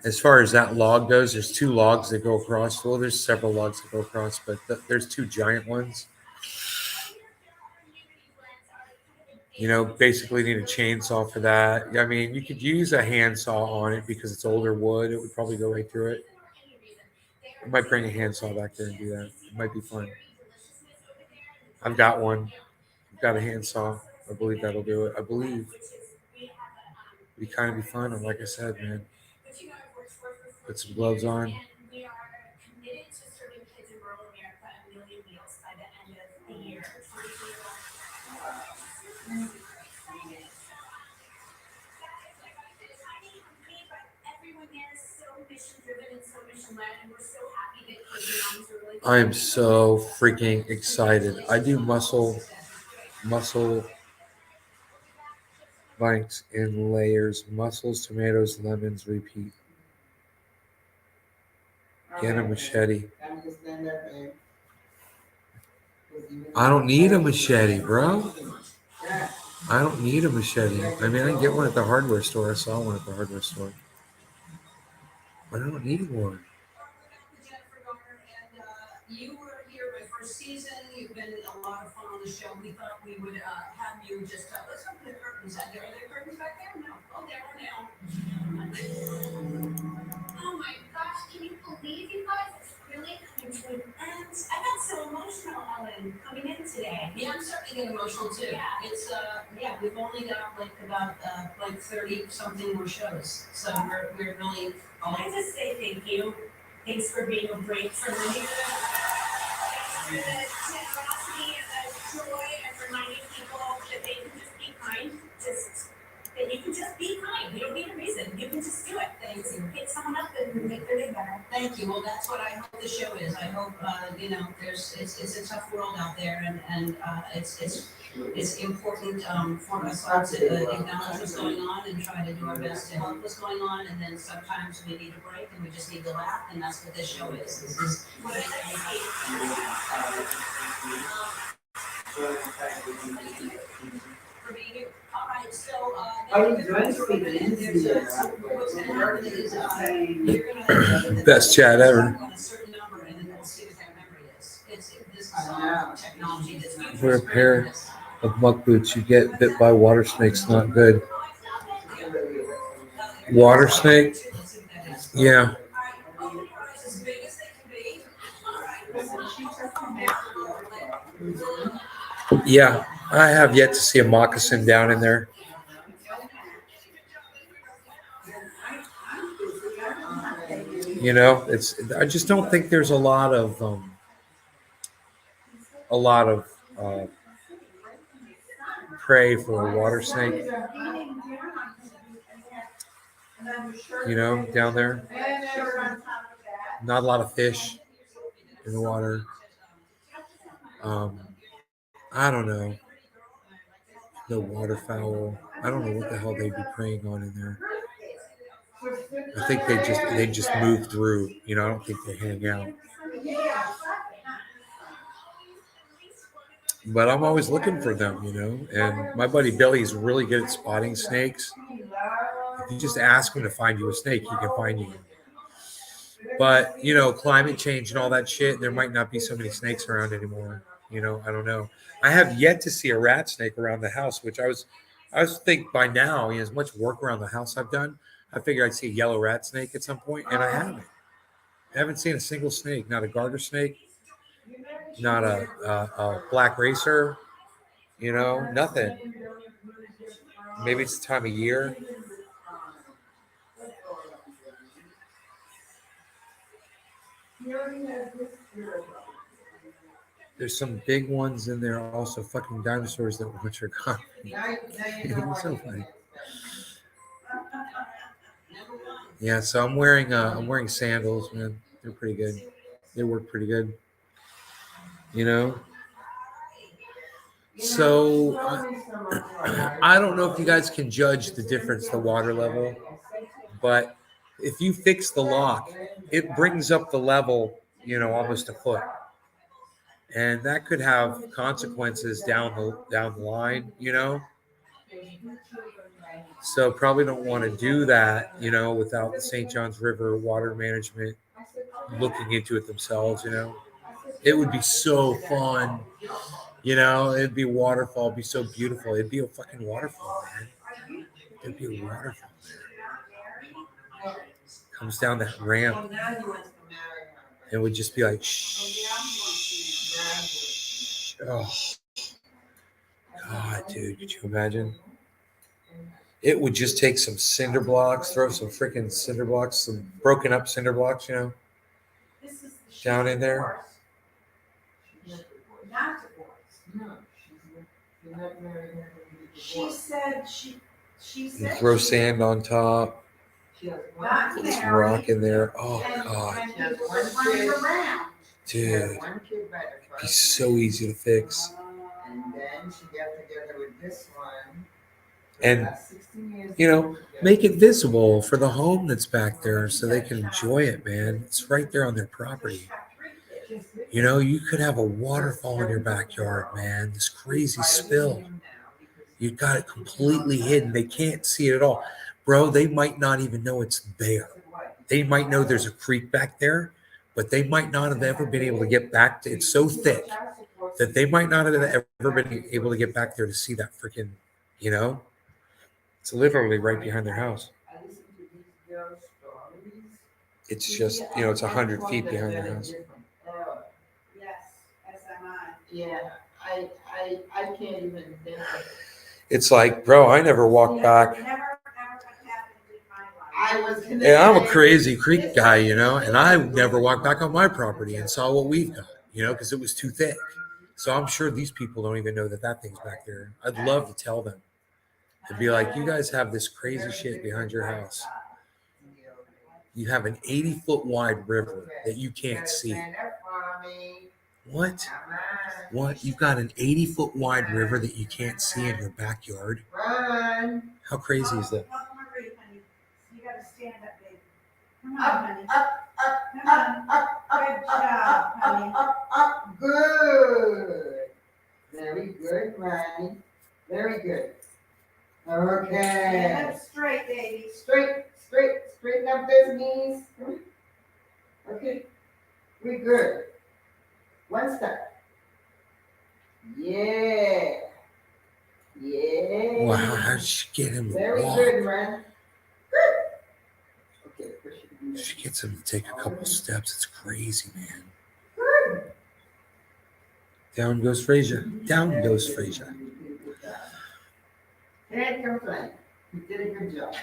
As far as that log goes, there's 2 logs that go across. Well, there's several logs that go across, but there's 2 giant ones. You know, basically need a chainsaw for that. I mean, you could use a handsaw on it because it's older wood. It would probably go right through it. I might bring a handsaw back there and do that. It might be fun. I've got one. I've got a handsaw. I believe that'll do it. I believe. It'd kind of be fun. And like I said, man, put some gloves on. We are committed to serving kids in rural America 1 million meals by the end of the year. I am so freaking excited. I do mussel bites in layers. Mussels, tomatoes, lemons, repeat. Get a machete. I don't need a machete, bro. I don't need a machete. I mean, I can get one at the hardware store. I saw one at the hardware store. But I don't need one. You were here my first season. You've been a lot of fun on the show. We thought we would have you just let's open the curtains. Are there curtains back there? No. Oh, there are now. Oh my gosh! Can you believe you guys? It's really coming to an end. I got so emotional, Ellen, coming in today. Yeah, I'm starting to get emotional too. Yeah. It's we've only got about 30 something more shows, so we're really. Can I just say thank you Thanks for being a break from the news. Thanks for the generosity and the joy and reminding people that they can just be kind. That you can just be kind. You don't need a reason. You can just do it. Thanks. And pick someone up and make their day better. Thank you. Well, that's what I hope the show is. I hope it's a tough world out there, and it's important for us all to acknowledge what's going on and try to do our best to help what's going on. And then sometimes we need a break and we just need to laugh, and that's what this show is. This is what for being here. All right, so Are you doing Stephen India? what's going to happen is you're going to Best chat ever. on a certain number, and then we'll see what that number is. This is technology that's Wear a pair of muck boots. You get bit by water snakes. Not good. Water snake? Yeah. as big as they can be. Yeah. I have yet to see a moccasin down in there. You know, I just don't think there's a lot of prey for a water snake, you know, down there. Not a lot of fish in the water. I don't know. No waterfowl. I don't know what the hell they'd be preying on in there. I think they just move through. You know, I don't think they hang out. But I'm always looking for them, you know. And my buddy Billy's really good at spotting snakes. If you just ask him to find you a snake, he can find you. But, you know, climate change and all that shit, there might not be so many snakes around anymore. You know, I don't know. I have yet to see a rat snake around the house, which I was think by now, you know, as much work around the house I've done, I figured I'd see a yellow rat snake at some point, and I haven't. I haven't seen a single snake, not a garter snake, not a black racer, you know, nothing. Maybe it's the time of year. There's some big ones in there also, fucking dinosaurs that which are gone. It's so funny. Yeah, so I'm wearing sandals, man. They're pretty good. They work pretty good. You know? So I don't know if you guys can judge the difference, the water level, but if you fix the lock, it brings up the level, you know, almost a foot. And that could have consequences down the line, you know. So probably don't want to do that, you know, without the St. Johns River Water Management looking into it themselves, you know. It would be so fun, you know. It'd be a waterfall, it'd be so beautiful. It'd be a fucking waterfall, man. It'd be a waterfall there. Comes down that ramp. It would just be like, shh. Oh, God, dude, could you imagine? It would just take some cinder blocks, throw some freaking cinder blocks, some broken up cinder blocks, you know, down in there. She said she You said throw sand on top, put some rock in there. Oh, God. Dude, it'd be so easy to fix. And then she got together with this one. And, you know, make it visible for the home that's back there so they can enjoy it, man. It's right there on their property. You know, you could have a waterfall in your backyard, man. This crazy spill. You've got it completely hidden. They can't see it at all. Bro, they might not even know it's there. They might know there's a creek back there, but they might not have ever been able to get back to it. It's so thick that they might not have ever been able to get back there to see that freaking, you know. It's literally right behind their house. It's just, you know, it's 100 feet behind their house. yes, SMI. Yeah, I can't even think of it. It's like, bro, I never walked back. Never happened in my life. I was gonna And I'm a say, crazy creek guy, you know, and I never walked back on my property and saw what we've got, you know, because it was too thick. So I'm sure these people don't even know that that thing's back there. I'd love to tell them and be like, you guys have this crazy shit behind your house. You have an 80-foot wide river that you can't see. What? What? You've got an 80-foot wide river that you can't see in your backyard? Run. How crazy is that? Come on, Marie, honey. You gotta stand up, baby. Come on, Up, honey. up, up, Come on. up, up, Good job, honey. up. Good. Very good, Ronnie. Very good. Stand Okay. up straight, baby. Straighten up those knees. Okay. We're good. One step. Yeah. Yeah. Wow, how did she get him to Very walk? good, man. Good. Okay, push it. She gets him to take a couple steps. It's crazy, man. Good. Down goes Frazier. Down goes Frazier. Can't complain. You did a good job.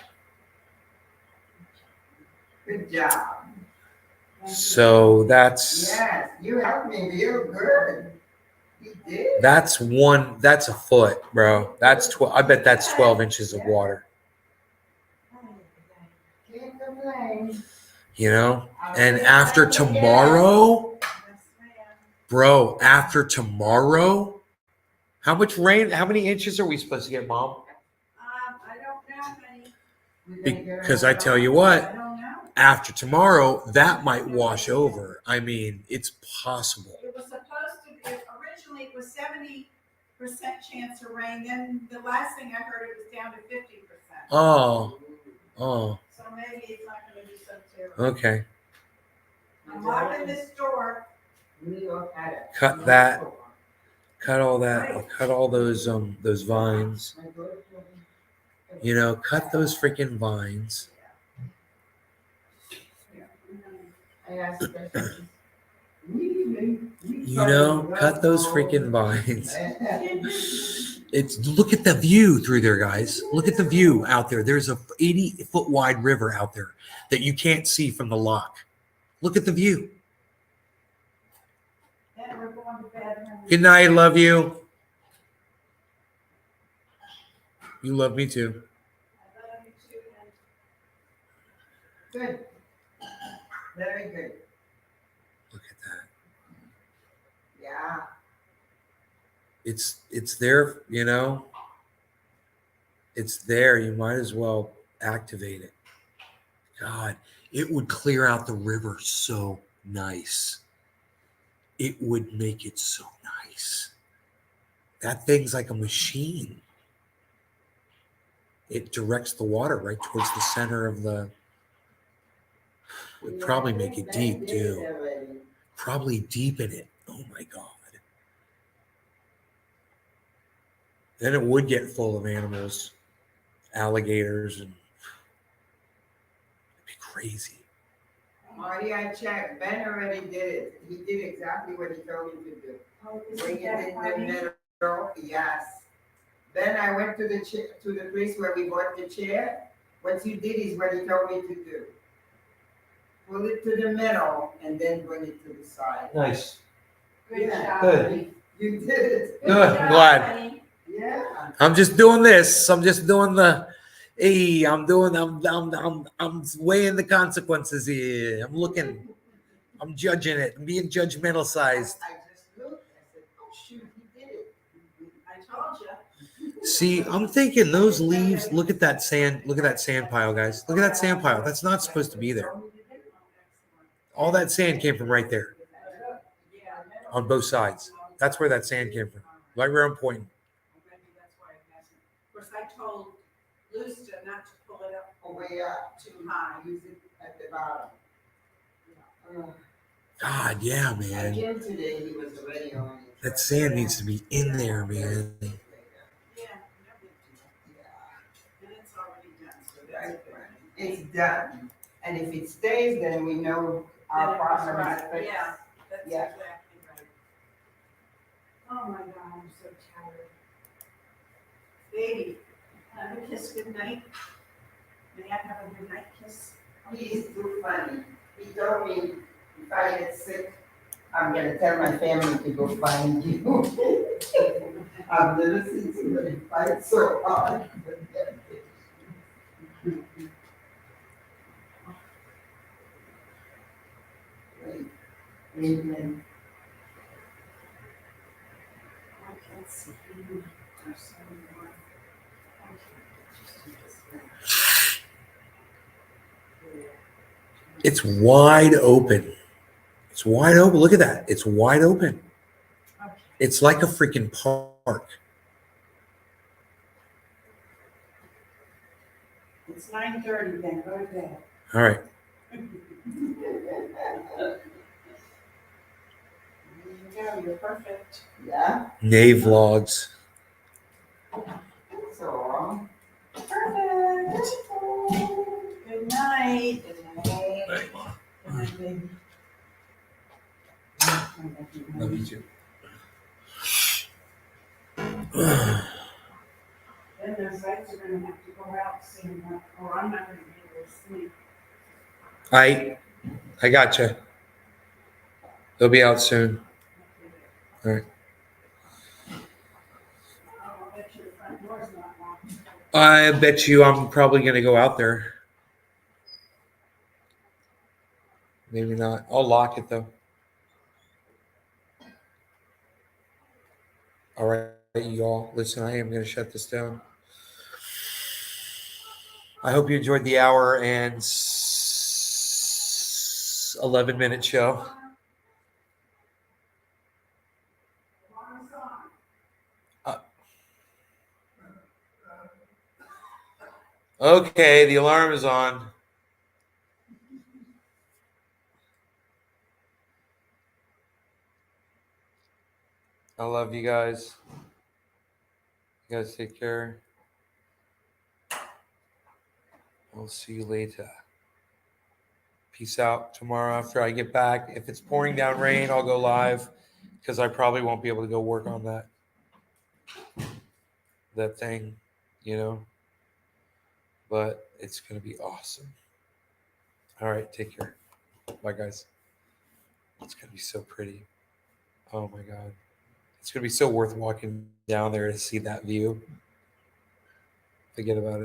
Good job. So that's Yes, you helped me real good. You did. that's a foot, bro. That's 12. I bet that's 12 inches of water. Can't complain. You know? And after tomorrow, bro, after tomorrow, how much rain, how many inches are we supposed to get, Mom? I don't know, honey. Because I tell you what, I don't know. after tomorrow, that might wash over. I mean, it's possible. It was supposed to, originally it was 70% chance of rain, then the last thing I heard it was down to 50%. Oh, So maybe it's not gonna be so terrible. okay. I'm locking this door. Cut that. Cut all that. Cut all those vines. You know, cut those freaking vines. You know, cut those freaking vines. It's look at the view through there, guys. Look at the view out there. There's a 80-foot wide river out there that you can't see from the lock. Look at the view. Then we're going to bed. Good night, love you. You love me too. I love you too, and Good. Very good. Look at that. Yeah. It's there, you know. It's there. You might as well activate it. God, it would clear out the river so nice. It would make it so nice. That thing's like a machine. It directs the water right towards the center of the. Would probably make it deep too. Probably deepen it. Oh my God. Then it would get full of animals, alligators, and it'd be crazy. Marty, I checked. Ben already did it. He did exactly what he told me to do. Bring it in the middle. Yes. Then I went to the place where we bought the chair. What you did is what he told me to do. Pull it to the middle and then bring it to the side. Nice. good Yeah. job. Good. honey. You did it. Good. I'm glad. honey. Yeah. I'm just doing this. I'm just doing the. Hey, I'm weighing the consequences here. I'm looking. I'm judging it. I'm being judgmental sized. I just looked. I said, oh shoot, he did it. I told you. See, I'm thinking those leaves. Look at that sand. Look at that sand pile, guys. Look at that sand pile. That's not supposed to be there. All that sand came from right there on both sides. That's where that sand came from. Right where I'm pointing. Maybe that's why it hasn't. Of course, I told Lusta not to pull it up Oh, yeah. too high. Use it at the bottom. God, yeah, man. Again today, he was already on it. That sand needs to be in there, man. Yeah, and it's already done, so that's Right. good. It's done. And if it stays, then we know our Then it was problem is right. fixed. Yeah, that's Yeah. exactly right. Oh my God, I'm so tired. Baby, have a kiss, good night. May I have a good night kiss? He's too funny. He told me if I get sick, I'm gonna tell my family to go find you. I've never seen somebody fight so hard. Wait, amen. I can't see you. I'm sorry, Lord. It's wide open. It's wide open. Look at that. It's wide open. Okay. It's like a freaking park. It's 9:30 then, go to bed. All right. There you go, you're perfect. Yeah, Nay vlogs. so, Perfect. Good night. Good night. Good night, baby. Love you too. Then those lights are gonna have to go out soon, or I'm not gonna be able to sleep. I gotcha. They'll be out soon. All right. I'll bet you the front door's not locked. I bet you I'm probably going to go out there. Maybe not. I'll lock it though. All right, you all. Listen, I am going to shut this down. I hope you enjoyed the hour and 11-minute show. Okay, the alarm is on. I love you guys. You guys take care. I'll see you later. Peace out tomorrow after I get back. If it's pouring down rain, I'll go live because I probably won't be able to go work on that thing, you know. But it's going to be awesome. All right, take care. Bye, guys. It's going to be so pretty. Oh, my God. It's going to be so worth walking down there to see that view. Forget about it.